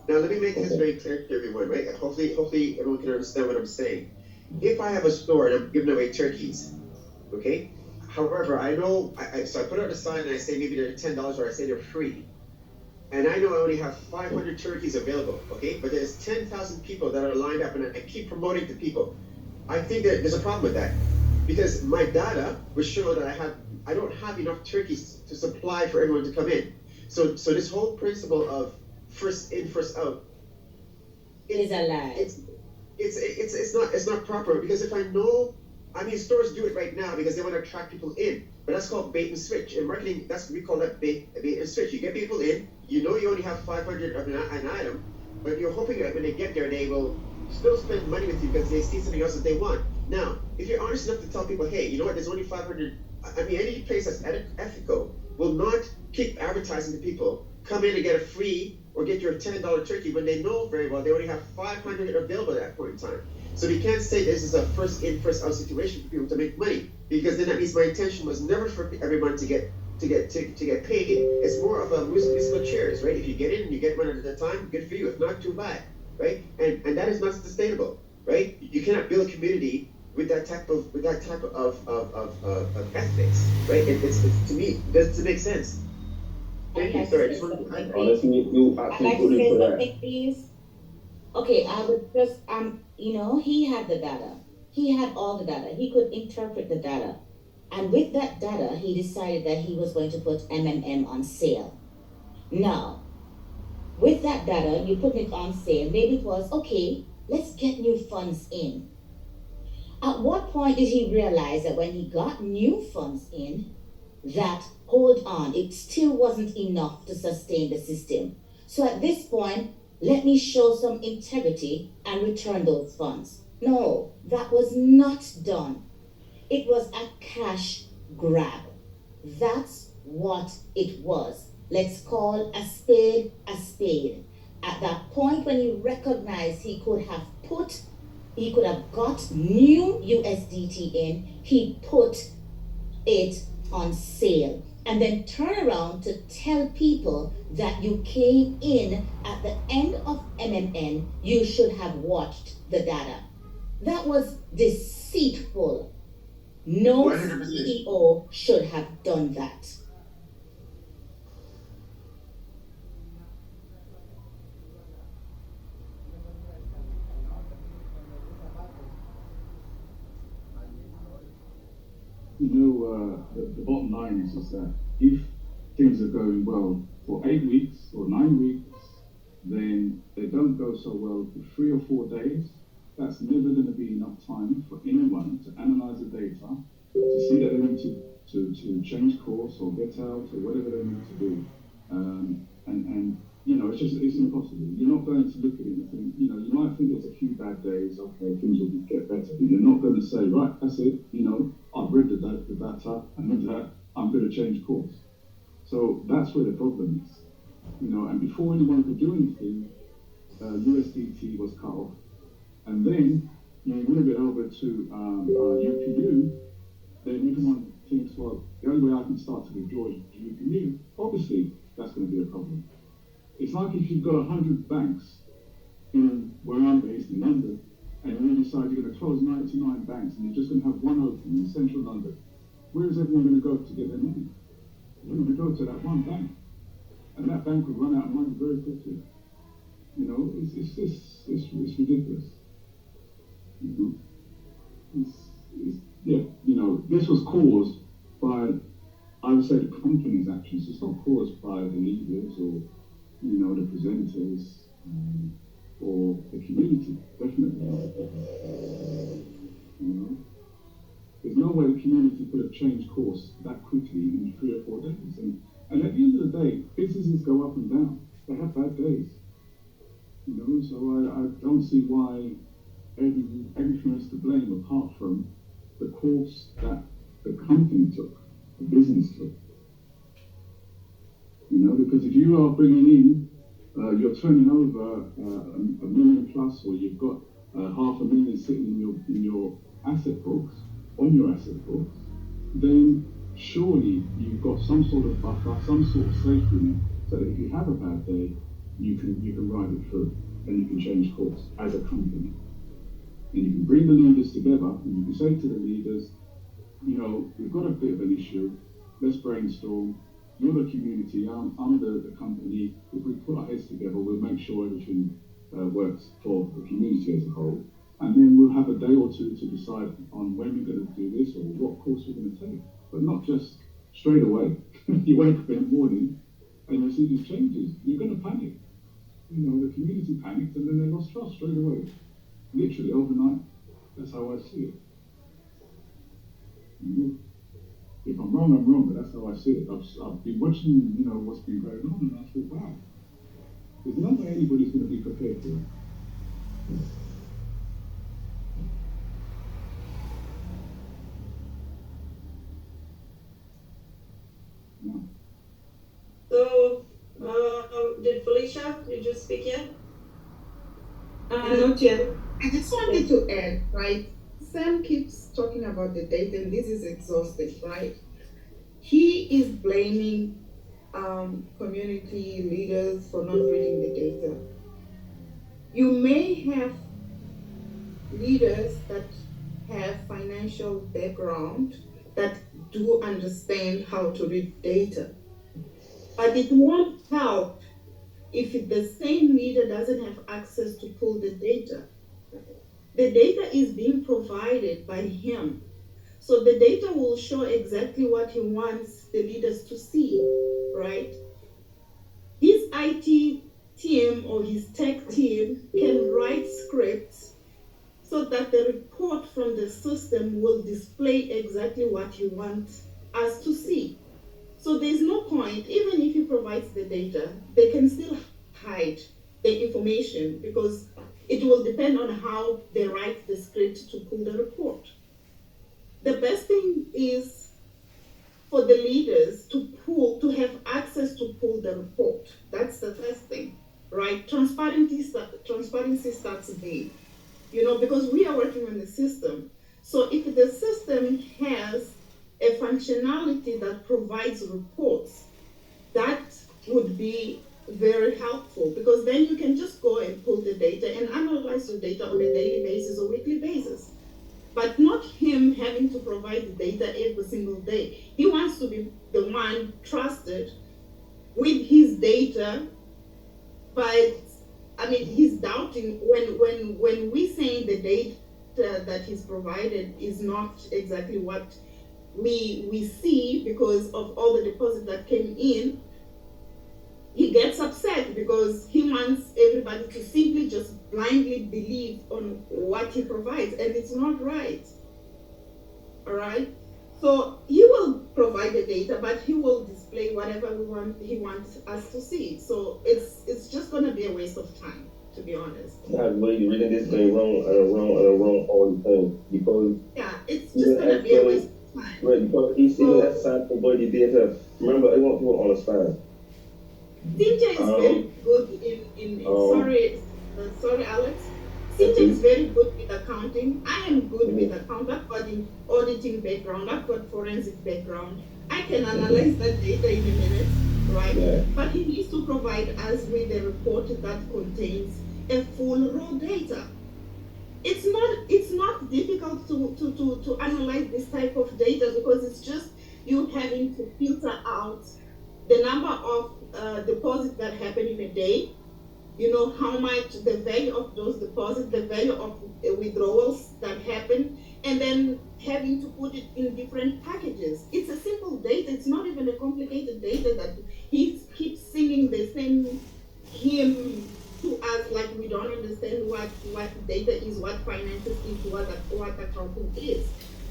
Now, let me make this very clear to everyone, right? Hopefully everyone can understand what I'm saying. If I have a store and I'm giving away turkeys, okay? However, I know, so I put out a sign and I say maybe they're $10 or I say they're free. And I know I only have 500 turkeys available, okay? But there's 10,000 people that are lined up and I keep promoting to people. I think that there's a problem with that, because my data will show that I don't have enough turkeys to supply for everyone to come in. So this whole principle of first in, first out is a lie. It's not proper, because if I know, I mean, stores do it right now because they want to attract people in, but that's called bait and switch. In marketing, we call that bait and switch. You get people in, you know you only have 500 of an item, but you're hoping that when they get there, they will still spend money with you because they see something else that they want. Now, if you're honest enough to tell people, hey, you know what, there's only 500, I mean, any place that's ethical will not keep advertising to people, come in and get a free or get your $10 turkey when they know very well they only have 500 available at that point in time. So we can't say this is a first in, first out situation for people to make money, because then that means my intention was never for everyone to get paid. It's more of a musical chairs, right? If you get in and you get one at a time, good for you. If not, too bad, right? And that is not sustainable, right? You cannot build a community with that type of ethics, right? It's to me, does it make sense? Thank you. Sorry, I just want to. Honestly, you absolutely correct. Please. Okay, I would just he had the data. He had all the data. He could interpret the data. And with that data, he decided that he was going to put MMM on sale. Now, with that data, you put it on sale. Maybe it was, okay, let's get new funds in. At what point did he realize that when he got new funds in, that, hold on, it still wasn't enough to sustain the system? So at this point, let me show some integrity and return those funds. No, that was not done. It was a cash grab. That's what it was. Let's call a spade a spade. At that point when he recognized he could have got new USDT in, he put it on sale and then turn around to tell people that you came in at the end of MMN, you should have watched the data. That was deceitful. No 100%. CEO should have done that. The bottom line is that if things are going well for 8 weeks or 9 weeks, then they don't go so well for 3 or 4 days. That's never going to be enough time for anyone to analyze the data, to see that they need to change course or get out or whatever they need to do. And it's impossible. You're not going to look at it and think, you might think there's a few bad days, okay, things will get better, but you're not going to say, right, that's it, I've read the data, and I'm going to change course. So that's where the problem is, and before anyone could do anything, USDT was cut off. And then you move it over to UPU, then everyone thinks, well, the only way I can start to withdraw is UPU. Obviously, that's going to be a problem. It's like if you've got 100 banks in where I'm based in London, and you decide you're going to close 99 banks and you're just going to have one open in central London. Where is everyone going to go to get their money? They're going to go to that one bank. And that bank will run out of money very quickly. It's ridiculous. This was caused by, I would say, the company's actions. It's not caused by the leaders or, the presenters or the community. Definitely. There's no way the community could have changed course that quickly in 3 or 4 days. And at the end of the day, businesses go up and down. They have bad days. So I don't see why everything is to blame apart from the course that the company took, the business took. Because if you are bringing in, you're turning over a million plus, or you've got $500,000 sitting in your asset books, on your asset books, then surely you've got some sort of buffer, some sort of safety net, so that if you have a bad day, you can ride it through and you can change course as a company. And you can bring the leaders together and you can say to the leaders, we've got a bit of an issue, let's brainstorm. You're the community, I'm the company. If we put our heads together, we'll make sure everything works for the community as a whole. And then we'll have a day or two to decide on when we're going to do this or what course we're going to take. But not just straight away. You wake up in the morning and you see these changes. You're going to panic. The community panicked and then they lost trust straight away. Literally overnight. That's how I see it. If I'm wrong, I'm wrong, but that's how I see it. I've been watching, what's been going on, and I thought, wow, there's no way anybody's going to be prepared for it. Yeah. So, did Felicia, did you speak yet? Not yet. I just wanted to add, right? Sam keeps talking about the data, and this is exhausting, right? He is blaming community leaders for not reading the data. You may have leaders that have financial background that do understand how to read data, but it won't help if the same leader doesn't have access to pull the data. The data is being provided by him. So the data will show exactly what he wants the leaders to see, right? His IT team or his tech team can write scripts so that the report from the system will display exactly what you want us to see. So there's no point, even if you provide the data, they can still hide the information because it will depend on how they write the script to pull the report. The best thing is for the leaders to have access to pull the report. That's the first thing, right? Transparency starts there, because we are working on the system. So if the system has a functionality that provides reports, that would be very helpful because then you can just go and pull the data and analyze your data on a daily basis or weekly basis. But not him having to provide the data every single day. He wants to be the one trusted with his data, but he's doubting when we say the data that he's provided is not exactly what we see because of all the deposit that came in. He gets upset because he wants everybody to simply just blindly believe on what he provides, and it's not right. All right? So he will provide the data, but he will display whatever he wants us to see. So it's just going to be a waste of time, to be honest. Not really reading this thing wrong all the time because it's just going to be a waste of time. Right, because he's seeing that sample body data. Remember, I want people to understand. Cynthia is very good in sorry Alex. Cynthia is very good with accounting. I am good with accounting. I've got an auditing background. I've got forensic background. I can analyze that data in a minute, right? Yeah. But he needs to provide us with a report that contains a full raw data. It's not difficult to analyze this type of data because it's just you having to filter out the number of deposits that happen in a day, how much the value of those deposits, the value of withdrawals that happen, and then having to put it in different packages. It's a simple data. It's not even a complicated data that he keeps singing the same hymn to us like we don't understand what data is, what finances is, what accounting is.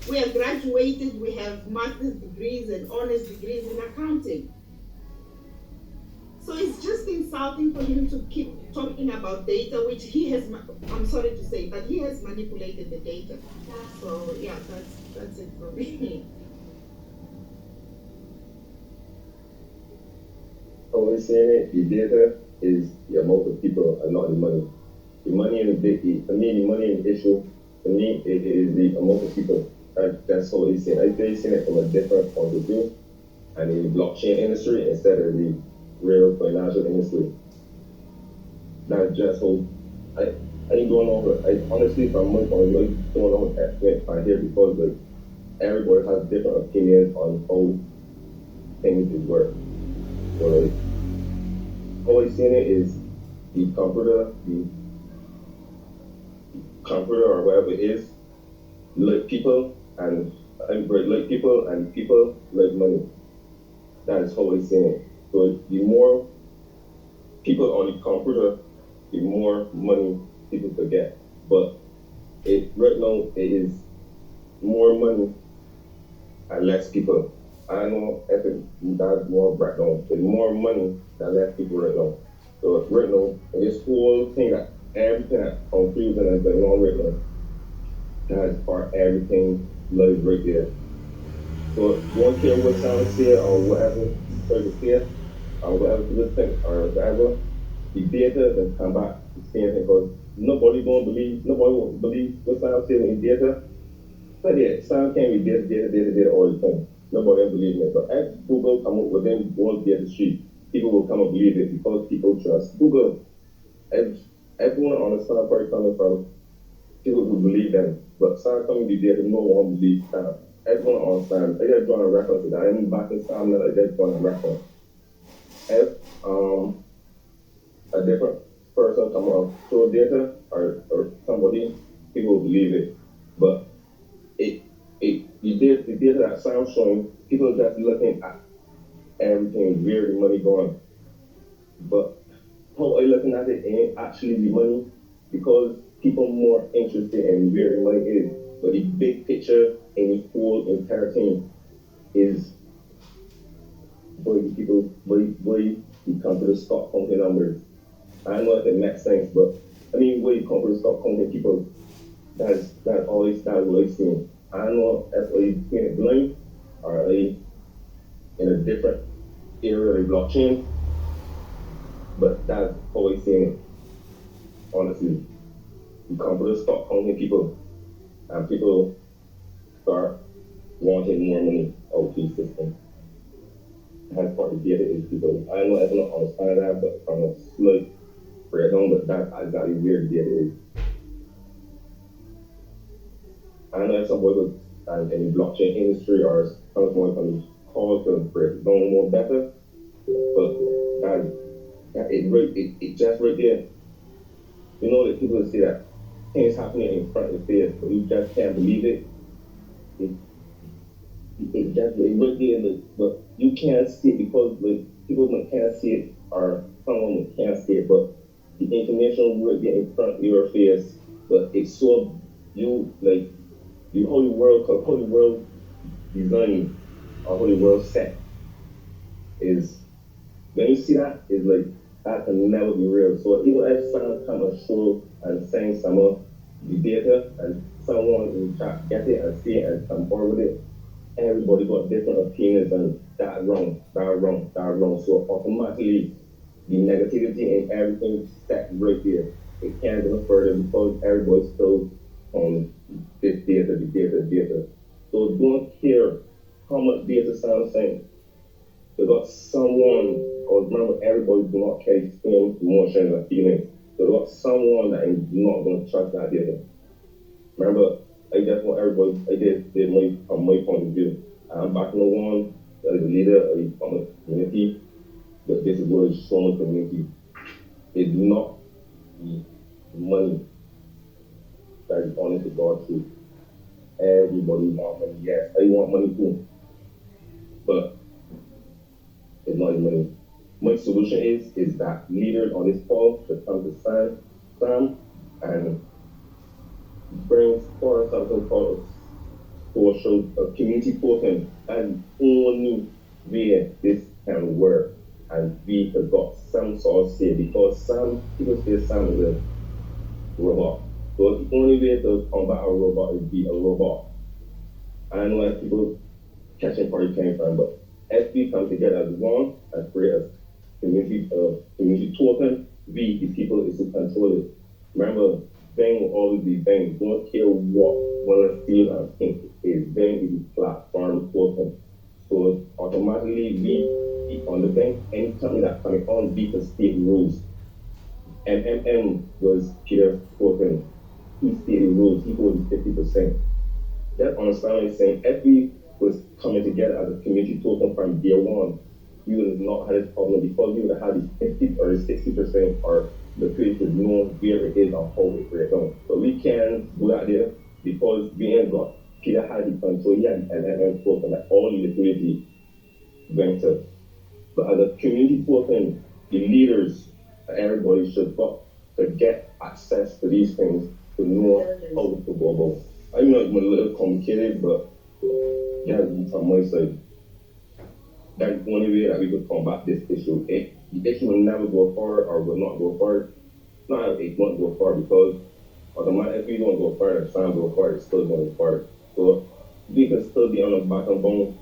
We are graduated, we have master's degrees and honors degrees in accounting. So it's just insulting for him to keep talking about data, which he has, I'm sorry to say, but he has manipulated the data. So yeah, that's it for me. Always saying it, the data is the amount of people and not the money. The money is for me, the money is the issue. For me, it is the amount of people. That's how he's saying it. He's saying it from a different point of view and in the blockchain industry instead of the real financial industry. That's just how I ain't going over. Honestly, from my point of view, I don't know what here because like everybody has different opinions on how things is work. So like how I seen it is the computer or whatever it is, like people and people like money. That is how I seen it. So the more people on the computer, the more money people could get. But right now it is more money and less people. I don't know if that's more breakdown. It's more money than less people right now. So right now, this whole thing that everything that confusing is going on right now, that's part everything lies right there. So don't care what sound say or whatever people say or whatever people think or whatever, the data will come back the same thing because nobody won't believe what sound say in data. But yeah, sound can be data all the time. Nobody will believe it. But as Google come up with them won't be at the street, people will come and believe it because people trust Google. Everyone on the sound part coming from, people will believe them. But sound coming to data, no one will believe sound. Everyone on sound, I just drawing a reference to that. I mean back in sound, I just drawing a reference. If a different person come up show data or somebody, people will believe it. But the data that sounds showing, people just looking at everything, where the money going. But how I looking at it ain't actually the money because people more interested in where the money is. But the big picture in the whole entire thing is where the people, where you come to the stock counting numbers. I don't know if it makes sense, but I mean, where you come to the stock counting people, that's what I've seen. I don't know if they seeing it blind or are they in a different area of the blockchain, but that's how I've seen it. Honestly, you come to the stock counting people, and people start wanting more money out of the system. That's part of the data is people. I don't know if I don't understand that, but from a slight breakdown, but that's exactly where the data is. I don't know if somebody was in the blockchain industry or someone from the call to break it down more better, but it just right there. You know that people see that things happening in front of your face, but you just can't believe it. It just right there, but you can't see it because like people can't see it or someone can't see it, but the information will be in front of your face. But it's so you like the holy world design or holy world set is when you see that is like that can never be real. So even if someone come and show and saying some of the data and someone in chat get it and see it and come forward with it, everybody got different opinions and that wrong. So automatically the negativity and everything set right there. It can't go further because everybody's still on this data. So don't care how much data sounds saying. They got someone, or remember everybody do not carry same emotions and feelings. They got someone that is not going to trust that data. Remember, I just want everybody, I did from my point of view. I'm back no one as a leader of the community, but this is what is showing community. It do not need money. That is honest to God truth. Everybody want money. Yes, I want money too. But it's not money. My solution is that leaders on this call should come to Sam and bring forward something called a community token and only where this can work and we have got some sort of say because some people say Sam is a robot. So the only way to combat a robot is be a robot. I don't know if people catching where you came from, but if we come together as one and create a community token, we, the people, is to control it. Remember, VEND will always be VEND. Don't care what one feel and think is. VEND is the platform token. So automatically, we on the VEND, any company that coming on, we can state rules. MMM was Peter's token. He stated rules. He holds 50%. That understanding is saying if we was coming together as a community token from day one, we would have not had this problem because we would have had the 50 or 60% or the place to know where it is and how it breaks down. But we can't do that there because we ain't got Peter had the control, he had an MM token that all the liquidity went to. But as a community token, the leaders, everybody should got to get access to these things to know how to go about. I know it's a little complicated, but yeah, from my side, that's the only way that we could combat this issue. The issue will never go forward or will not go forward. Not that it won't go forward because if we don't go forward, if Sam go forward, it's still going to go forward. So we can still be on the bottom bone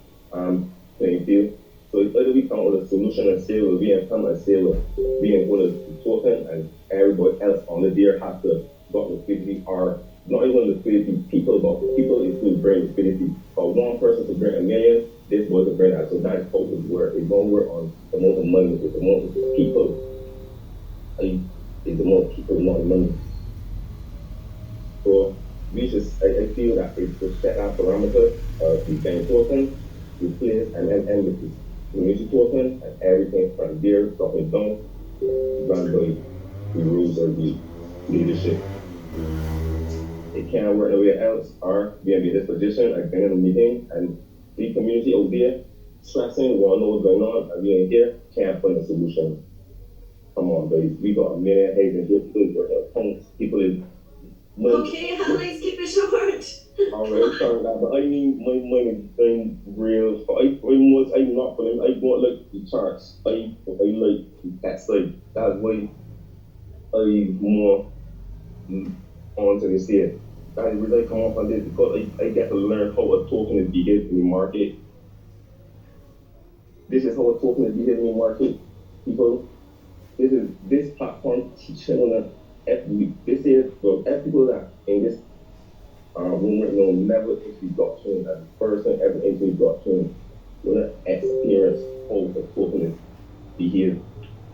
playing field. So if either we come with a solution and say, well, we can come and say, well, we can hold a token and everybody else on the deer has to got liquidity or not even liquidity, people, but people is to bring liquidity. For one person to bring $1 million, this boy to bring that. So that is how it works. It don't work on the amount of money, it's the amount of people. It's the amount of people, not money. So we just, I feel that it's to set that parameter of the VEND token, replace and then end with the community token, and everything from there, drop it down, run by the rules of the leadership. It can't work nowhere else, or we in this position, I've been in a meeting, and the community out there, stressing, want to know what's going on, and we in here, can't find a solution. Come on, guys, we got $1 million heads in here, people is working at homes, people is... Okay, Alex, keep it short. Alright, sorry now, but I need my money done real. I'm not for them. I want like the charts. I like that's why I more onto this here. That's the reason I come up on this because I get to learn how a token is behaved in the market. This is how a token is behaving in the market. People, this platform teaching on every this is for every people that in this room right now never into blockchain as a person ever into blockchain will experience how the token is behave.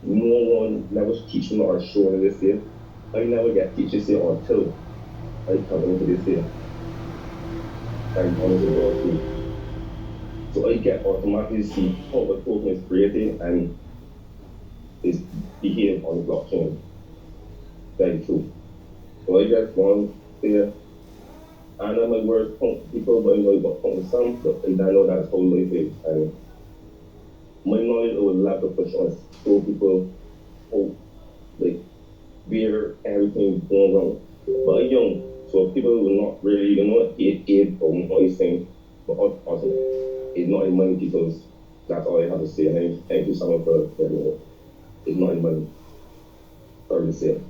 No one never teach me or show me this here. I never get teachers here until I come into this here. I'm honestly about so I get automatically see how the token is created and is behave on the blockchain. Very true. So I just want there. I know my words punk people, but I know about punk some, but I know that's how life is. And my knowledge will love to push on show people how like where everything is going wrong. But I'm young, so people will not really aid or what he's saying. But also it's not in money because that's all I have to say. And thank you so much for it's not in money. Sorry to say.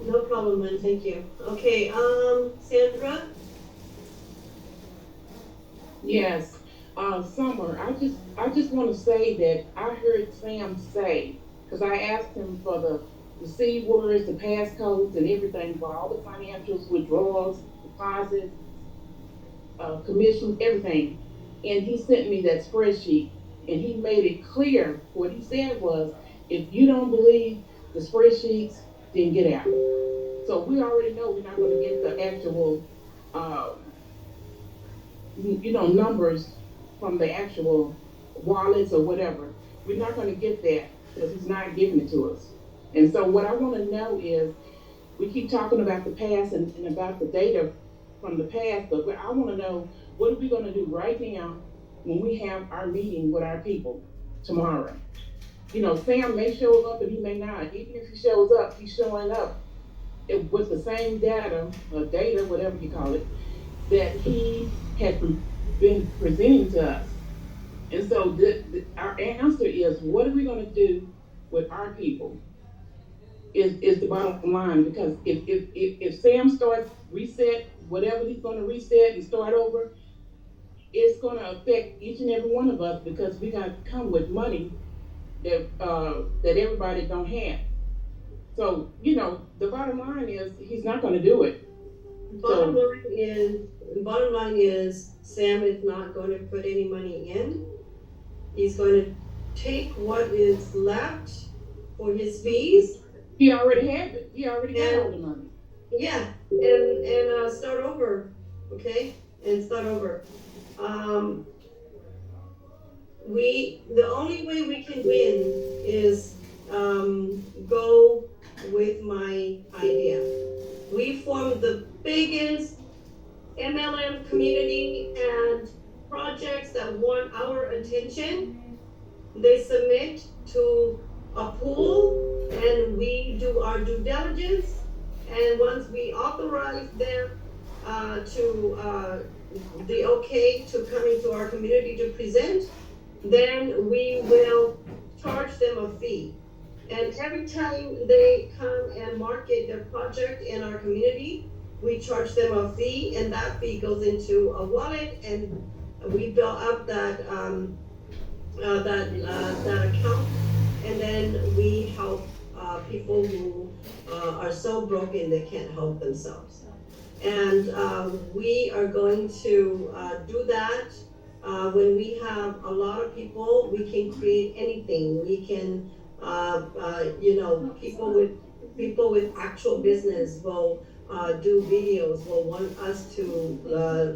No problem, man. Thank you. Okay, Sandra? Yes. Summer, I just want to say that I heard Sam say, because I asked him for the receive words, the passcodes, and everything for all the financials, withdrawals, deposits, commissions, everything. And he sent me that spreadsheet, and he made it clear. What he said was, if you don't believe the spreadsheets, then get out. So we already know we're not going to get the actual, numbers from the actual wallets or whatever. We're not going to get that because he's not giving it to us. And so what I want to know is, we keep talking about the past and about the data from the past, but I want to know, what are we going to do right now when we have our meeting with our people tomorrow? Sam may show up and he may not. Even if he shows up, he's showing up with the same data, or data, whatever you call it, that he had been presenting to us. And so our answer is, what are we going to do with our people? Is the bottom line, because if Sam starts reset, whatever he's going to reset and start over, it's going to affect each and every one of us because we got to come with money that everybody don't have. So the bottom line is he's not going to do it. Bottom line is Sam is not going to put any money in. He's going to take what is left for his fees. He already had it. He already got all the money. Yeah, and start over, okay? And start over. The only way we can win is go with my idea. We formed the biggest MLM community and projects that want our attention. They submit to a pool and we do our due diligence, and once we authorize them to the okay to come into our community to present, then we will charge them a fee. And every time they come and market their project in our community, we charge them a fee, and that fee goes into a wallet, and we build up that account, and then we help people who are so broken they can't help themselves. And we are going to do that. When we have a lot of people, we can create anything. We can, people with actual business will do videos, will want us to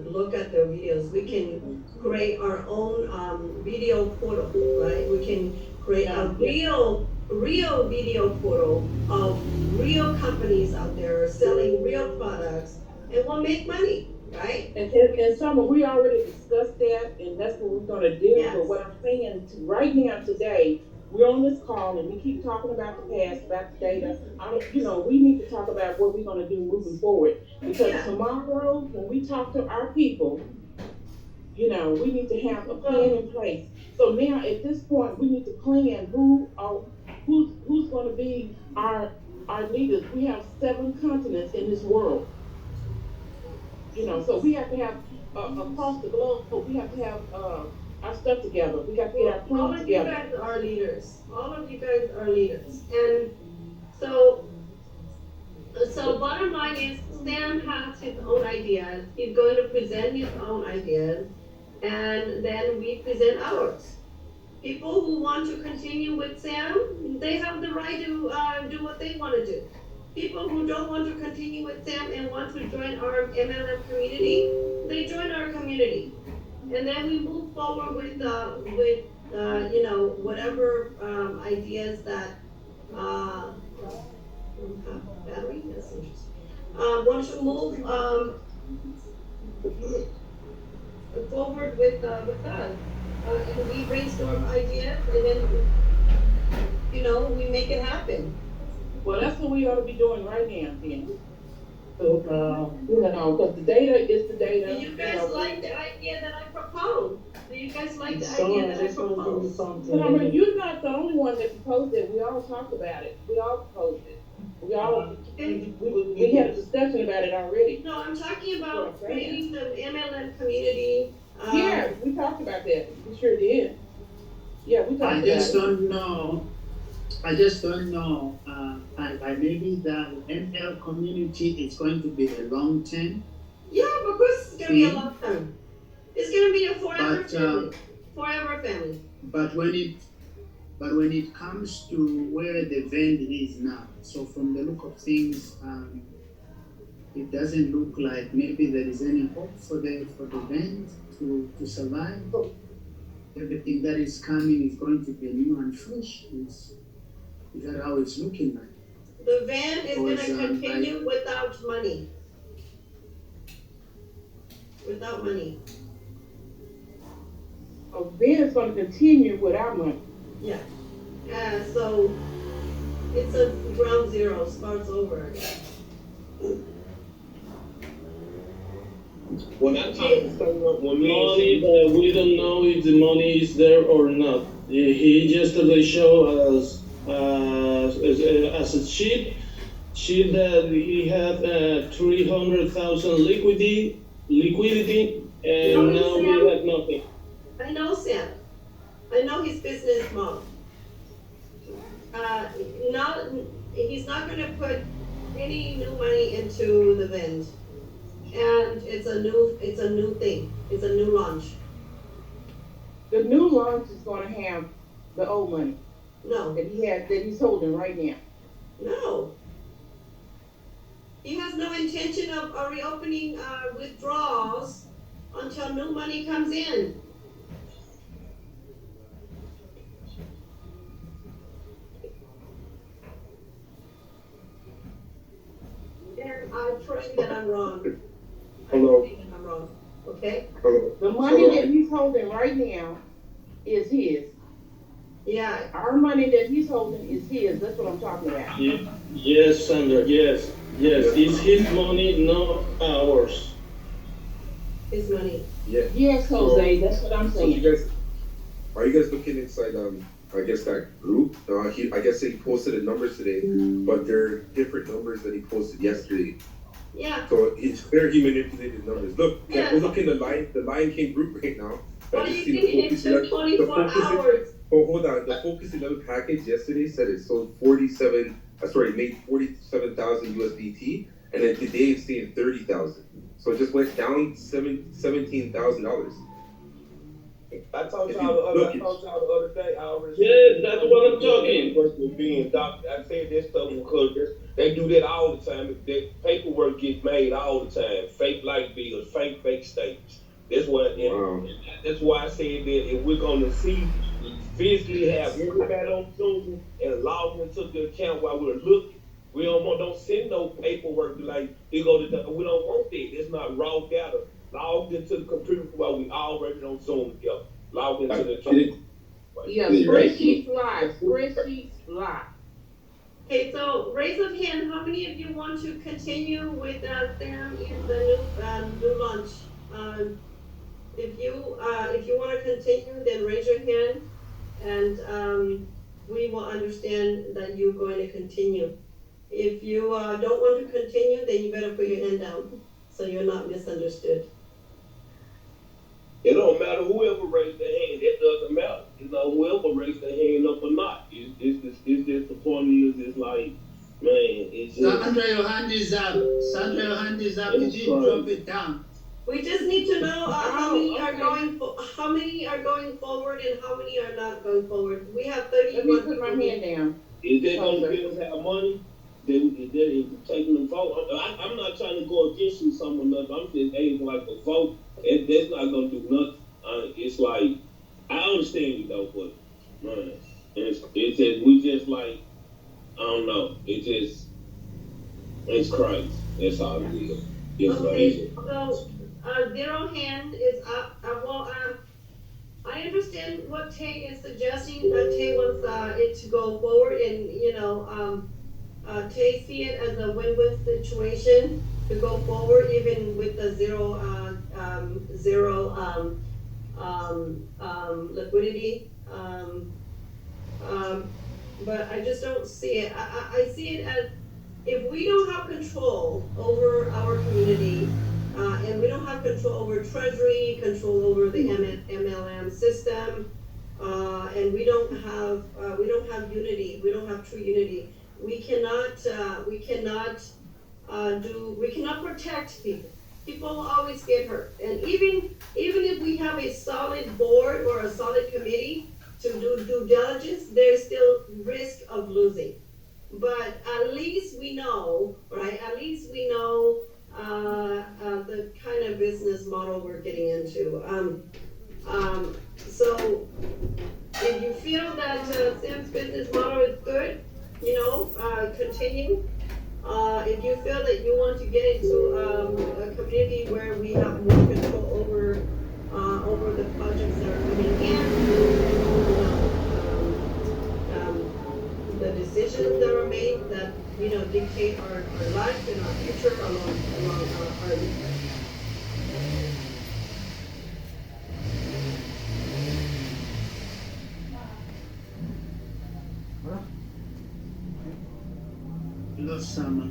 look at their videos. We can create our own video portal, right? We can create a real video portal of real companies out there selling real products, and we'll make money. Right? And Summer, we already discussed that, and that's what we're going to do. Yes. But what I'm saying right now today we're on this call and we keep talking about the past, about the data. We need to talk about what we're going to do moving forward. Because tomorrow, when we talk to our people, we need to have a plan in place. So now, at this point, we need to plan who's going to be our leaders. We have 7 continents in this world. So we have to have across the globe. We have to have our stuff together. We got to get our plan together. All of you guys are leaders. All of you guys are leaders, and so bottom line is Sam has his own ideas. He's going to present his own ideas, and then we present ours. People who want to continue with Sam, they have the right to do what they want to do. People who don't want to continue with Sam and want to join our MLM community, they join our community, and then we move forward with whatever ideas that battery. That's interesting. Want to move forward with us, and we brainstorm ideas, and then we make it happen. Well, that's what we ought to be doing right now, then. So, because the data is the data. Do you guys like the idea that I proposed? Do you guys like the idea that I proposed? But you're not the only one that proposed it. We all talked about it. We all proposed it. We had a discussion about it already. No, I'm talking about creating the MLM community. Yeah, we talked about that. We sure did. Yeah, we talked about it. I just don't know. Maybe the ML community is going to be a long term. Yeah, of course it's going to be a long term. It's going to be a forever family. Forever family. But when it comes to where the VEND is now, so from the look of things, it doesn't look like maybe there is any hope for the VEND to survive. Everything that is coming is going to be new and fresh. Is that how it's looking like? The VEND is going to continue without money. Without money. VEND is going to continue without money. Yeah. So it's a ground zero, starts over again. When money, we don't know if the money is there or not. He yesterday showed us as a sheet that he had 300,000 liquidity, and now we have nothing. I know Sam. I know his business model. He's not going to put any new money into the VEND, and it's a new thing. It's a new launch. The new launch is going to have the old money. No. That he's holding right now. No. He has no intention of reopening withdrawals until new money comes in. And I pray that I'm wrong. Hello. I think I'm wrong. Okay? Hello. The money that he's holding right now is his. Yeah. Our money that he's holding is his. That's what I'm talking about. Yes, Sandra. Yes. It's his money, not ours. His money. Yeah. Yes, Jose. That's what I'm saying. Are you guys looking inside? I guess that group. I guess he posted the numbers today, but they're different numbers that he posted yesterday. Yeah. So it's clear he manipulated numbers. Look, we're looking at the Lion King group right now. What do you think? It took 24 hours. Hold on. The Focus 11 package yesterday said it sold made 47,000 USDT, and then today it's saying 30,000. So it just went down $17,000. I told y'all the other day. I already said that's what I'm talking. Was being doctored. I said this stuff because they do that all the time. That paperwork gets made all the time. Fake light bills, fake statements. That's why I said that if we're gonna physically have everybody on Zoom and log into the account while we're looking, we don't send no paperwork like we don't want that. It's not raw data. Logged into the computer while we already on Zoom together. Logged into the account. Yeah, spreadsheets lie. Spreadsheets lie. Okay, so raise of hand, how many of you want to continue with Sam in the new launch? If you want to continue, then raise your hand, and we will understand that you're going to continue. If you don't want to continue, then you better put your hand down so you're not misunderstood. It don't matter whoever raised their hand. It doesn't matter. Whoever raised their hand up or not. It's just the point is, it's like, man, it's just... Sandra, your hand is up. Sandra, your hand is up. You didn't drop it down. We just need to know how many are going forward and how many are not going forward. We have 31. Let me put my hand down. Is that going to give us have money? Then taking the vote. I'm not trying to go against you, someone else. I'm just aiming like a vote, and that's not going to do nothing. It's like, I understand you though, but man, it's just, we just like, I don't know. It's crazy. That's all it is. It's okay, so zero hand is up. I understand what Tay is suggesting. Tay wants it to go forward, and Tay see it as a win-win situation to go forward, even with the zero liquidity. But I just don't see it. I see it as, if we don't have control over our community, and we don't have control over treasury, control over the MLM system, and we don't have unity, we don't have true unity. We cannot protect people. People will always get hurt. And even if we have a solid board or a solid committee to do due diligence, there's still risk of losing. But at least we know, right? At least we know the kind of business model we're getting into. So if you feel that Sam's business model is good, continue. If you feel that you want to get into a community where we have more control over the projects that are coming in, the decisions that are made that dictate our life and our future along our Lost summer.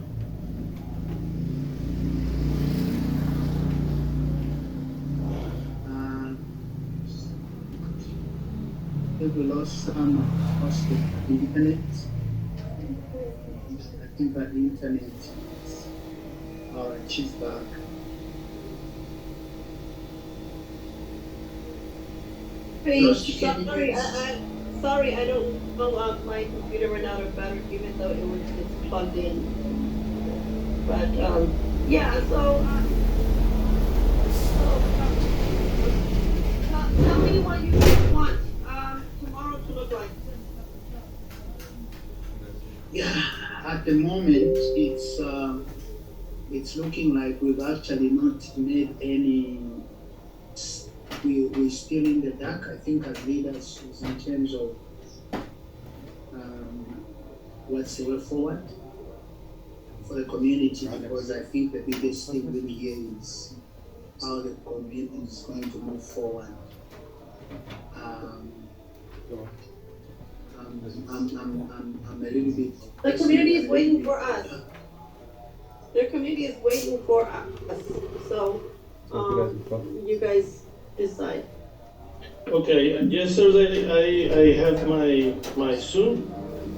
We lost some of the internet. I think that the internet is our chief back. Sorry, I don't know. My computer ran out of battery, even though it's plugged in. But yeah. So tell me what you want tomorrow to look like. Yeah, at the moment it's looking like we've actually not made any. We're still in the dark, I think, as leaders, in terms of what's the way forward for the community, because I think the biggest thing really here is how the community is going to move forward. I'm a little bit. The community is waiting for us. The community is waiting for us. So you guys decide. Okay, yesterday I have my Zoom,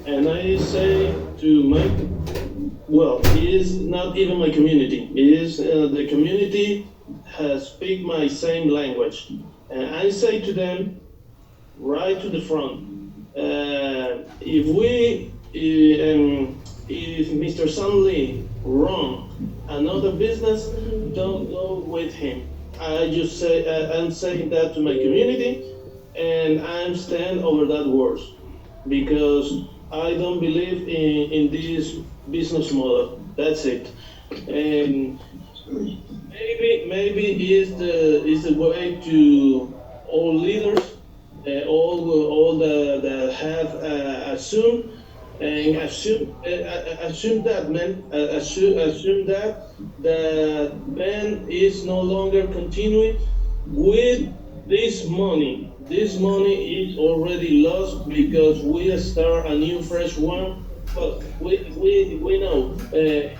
and I say to it is not even my community. It is the community has speak my same language, and I say to them right to the front, if Mr. Sam Lee run another business, don't go with him. I just say I'm saying that to my community, and I'm stand over that words, because I don't believe in this business model. That's it. And maybe is the way to all leaders all the have assumed and assume that man assume that the band is no longer continuing with this money. This money is already lost because we start a new fresh one. But we know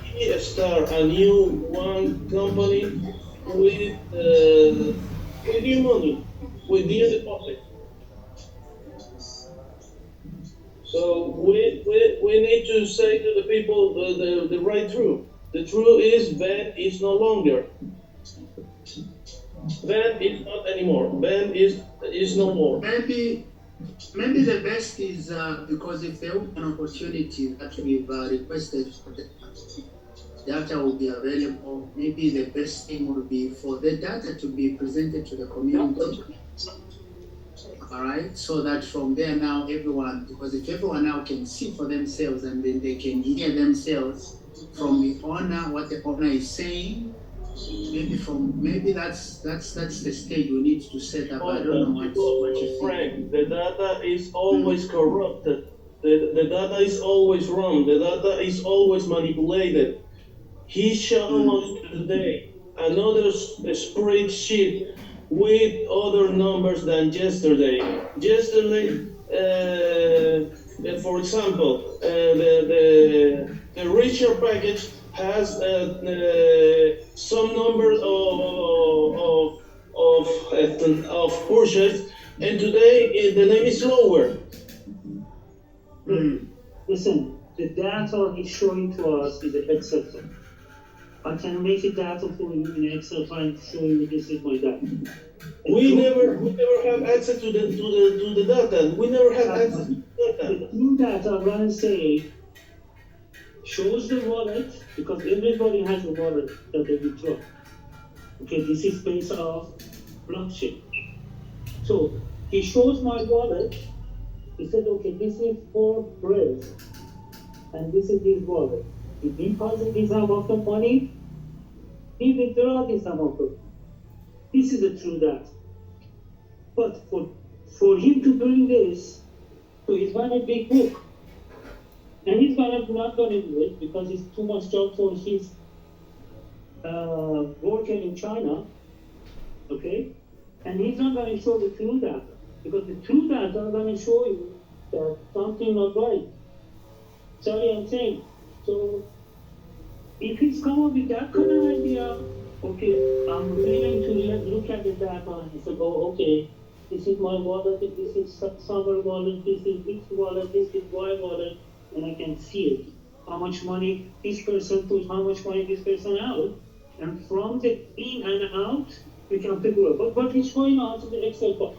he start a new one company with new money, with new deposit. So we need to say to the people the right truth. The truth is VEND is no longer. VEND is not anymore. VEND is no more. Maybe the best is because if there will be an opportunity that we've requested for the data will be available, maybe the best thing would be for the data to be presented to the community. All right, so that from there now everyone, because if everyone now can see for themselves and then they can hear themselves from the owner what the owner is saying, maybe that's the stage we need to set up. I don't know what you think. Frank, the data is always corrupted. The data is always wrong. The data is always manipulated. He showed us today another spreadsheet with other numbers than yesterday. Yesterday, for example, the richer package has some numbers of purchase, and today the name is lower. Listen, the data he's showing to us is an Excel file. I can make a data for you in Excel file and show you this is my data. We never have access to the data. We never have access to the data. The true data, I'm gonna say, shows the wallet, because everybody has a wallet that they withdraw. Okay, this is based off blockchain. So he shows my wallet. He said, okay, this is for Brave, and this is his wallet. He deposits this amount of money, he withdraws this amount of money. This is the true data. But for him to bring this, so he's got a big book. And he's not going to do it because it's too much job for his worker in China, okay? And he's not going to show the true data because the true data are going to show you that something not right. Sorry, I'm saying. So if he's come up with that kind of idea, okay, I'm willing to look at the data and say, oh, okay, this is my wallet, this is summer wallet, this is X wallet, this is Y wallet, and I can see it. How much money this person put, how much money this person out. And from the in and out, we can figure out. But he's showing us the Excel file.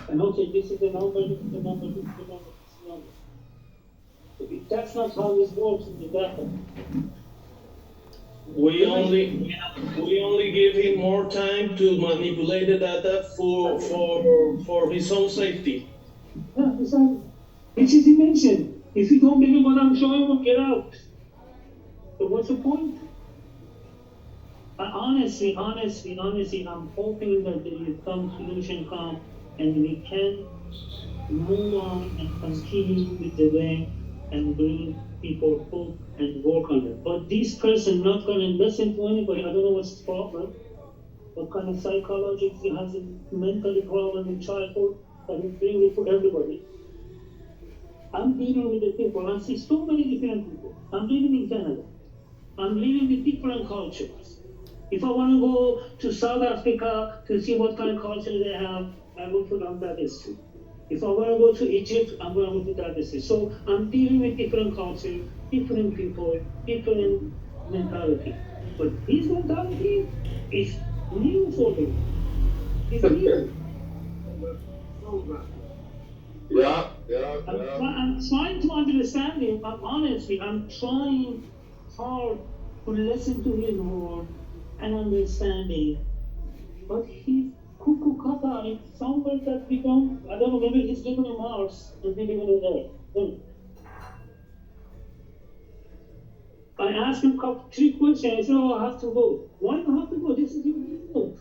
And okay, this is the number, this is the number, this is the number, this is the number. So that's not how this works in the data. We only give him more time to manipulate the data for his own safety. Yeah, exactly. Which is mentioned. If you don't believe what I'm showing you, get out. So what's the point? Honestly, I'm hoping that there is some solution come and we can move on and continue with the way and bring people hope and work on it. But this person not going to listen to anybody. I don't know what's his problem. What kind of psychology he has a mental problem in childhood that he's bringing for everybody. I'm dealing with the people. I see so many different people. I'm living in Canada. I'm living with different cultures. If I want to go to South Africa to see what kind of culture they have, I will put on that history. If I want to go to Egypt, I'm going to go to that history. So I'm dealing with different cultures, different people, different mentality. But his mentality is new for me. It's new. Yeah. I'm trying to understand him. I'm trying hard to listen to his word and understanding. But he's cuckoo kaka in somewhere that we don't, I don't know, maybe he's living in Mars and we live in Earth. I asked him 3 questions. I said, oh, I have to go. Why do you have to go? This is your business.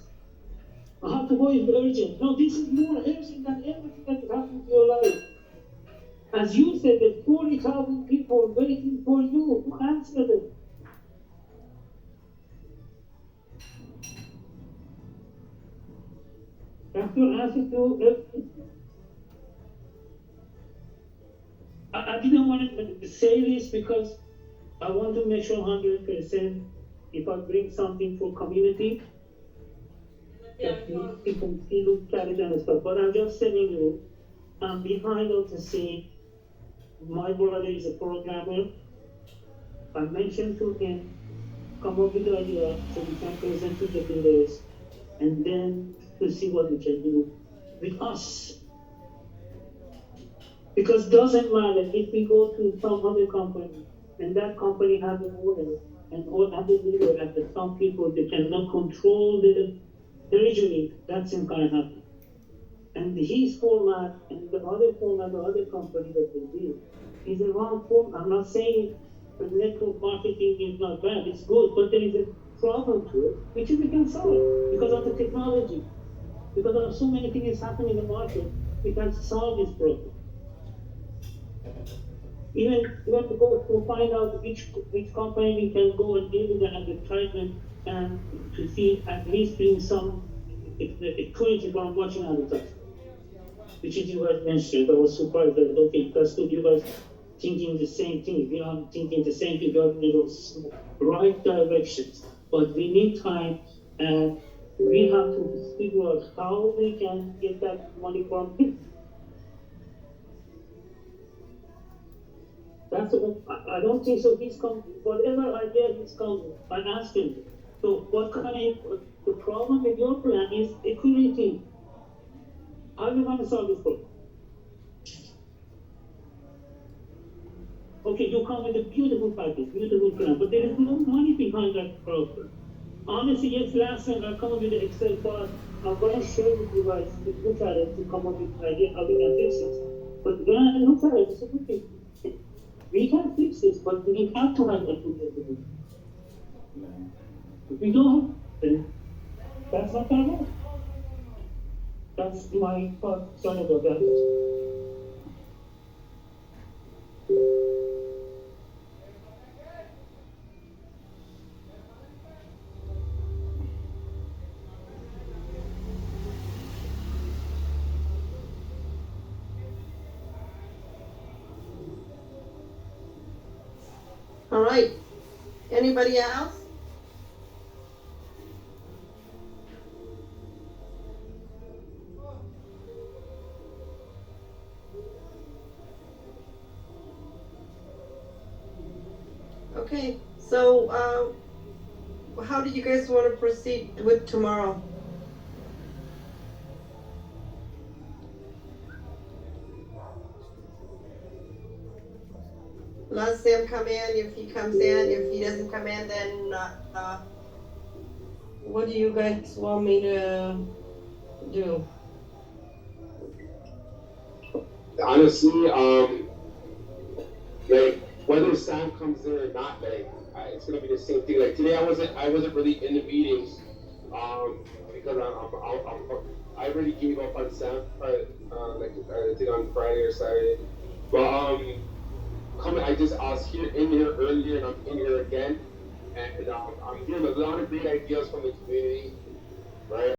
I have to go is urgent. No, this is more urgent than everything that is happening to your life. As you said, there's 40,000 people waiting for you to answer them. That's your answer to everything. I didn't want to say this because I want to make sure 100% if I bring something for community, that people feel carried and stuff. But I'm just telling you, I'm behind the scene. My brother is a programmer. I mentioned to him, come up with the idea so we can present to the leaders and then to see what we can do with us. Because it doesn't matter if we go to some other company and that company has an owner and all other leader and some people they cannot control the regime, that's not gonna happen. And his format and the other format, the other company that they do is the wrong form. I'm not saying the network marketing is not bad, it's good, but there is a problem to it, which we can solve because of the technology. Because of so many things happening in the market, we can solve this problem. Even we have to go to find out which company we can go and deal with the advertisement and to see at least bring some equity from watching advertisement. Which is you guys mentioned. I was surprised that okay, that's good. You guys thinking the same thing. We are thinking the same thing. We are in the right directions. But we need time and we have to figure out how we can get that money from him. That's I don't think so. He's come, whatever idea he's come, I asked him. So what kind of, the problem with your plan is equity. How are you going to solve this problem? Okay, you come with a beautiful package, beautiful plan, but there is no money behind that program. Honestly, yes, last time I come up with the Excel file, I'm going to share with you guys to look at it to come up with an idea how we can fix it. But when I look at it, it's a good thing. We can fix this, but we have to have equity. If we don't, then that's not going to work. That's my thought. Sorry about that. All right. Anybody else? Okay, so how do you guys want to proceed with tomorrow? Let Sam come in. If he comes in, if he doesn't come in, then what do you guys want me to do? Honestly, like whether Sam comes in or not, like it's gonna be the same thing. Like today, I wasn't really in the meetings, because I already gave up on Sam, like I think on Friday or Saturday, but I was in here earlier and I'm in here again, and I'm hearing a lot of great ideas from the community, right?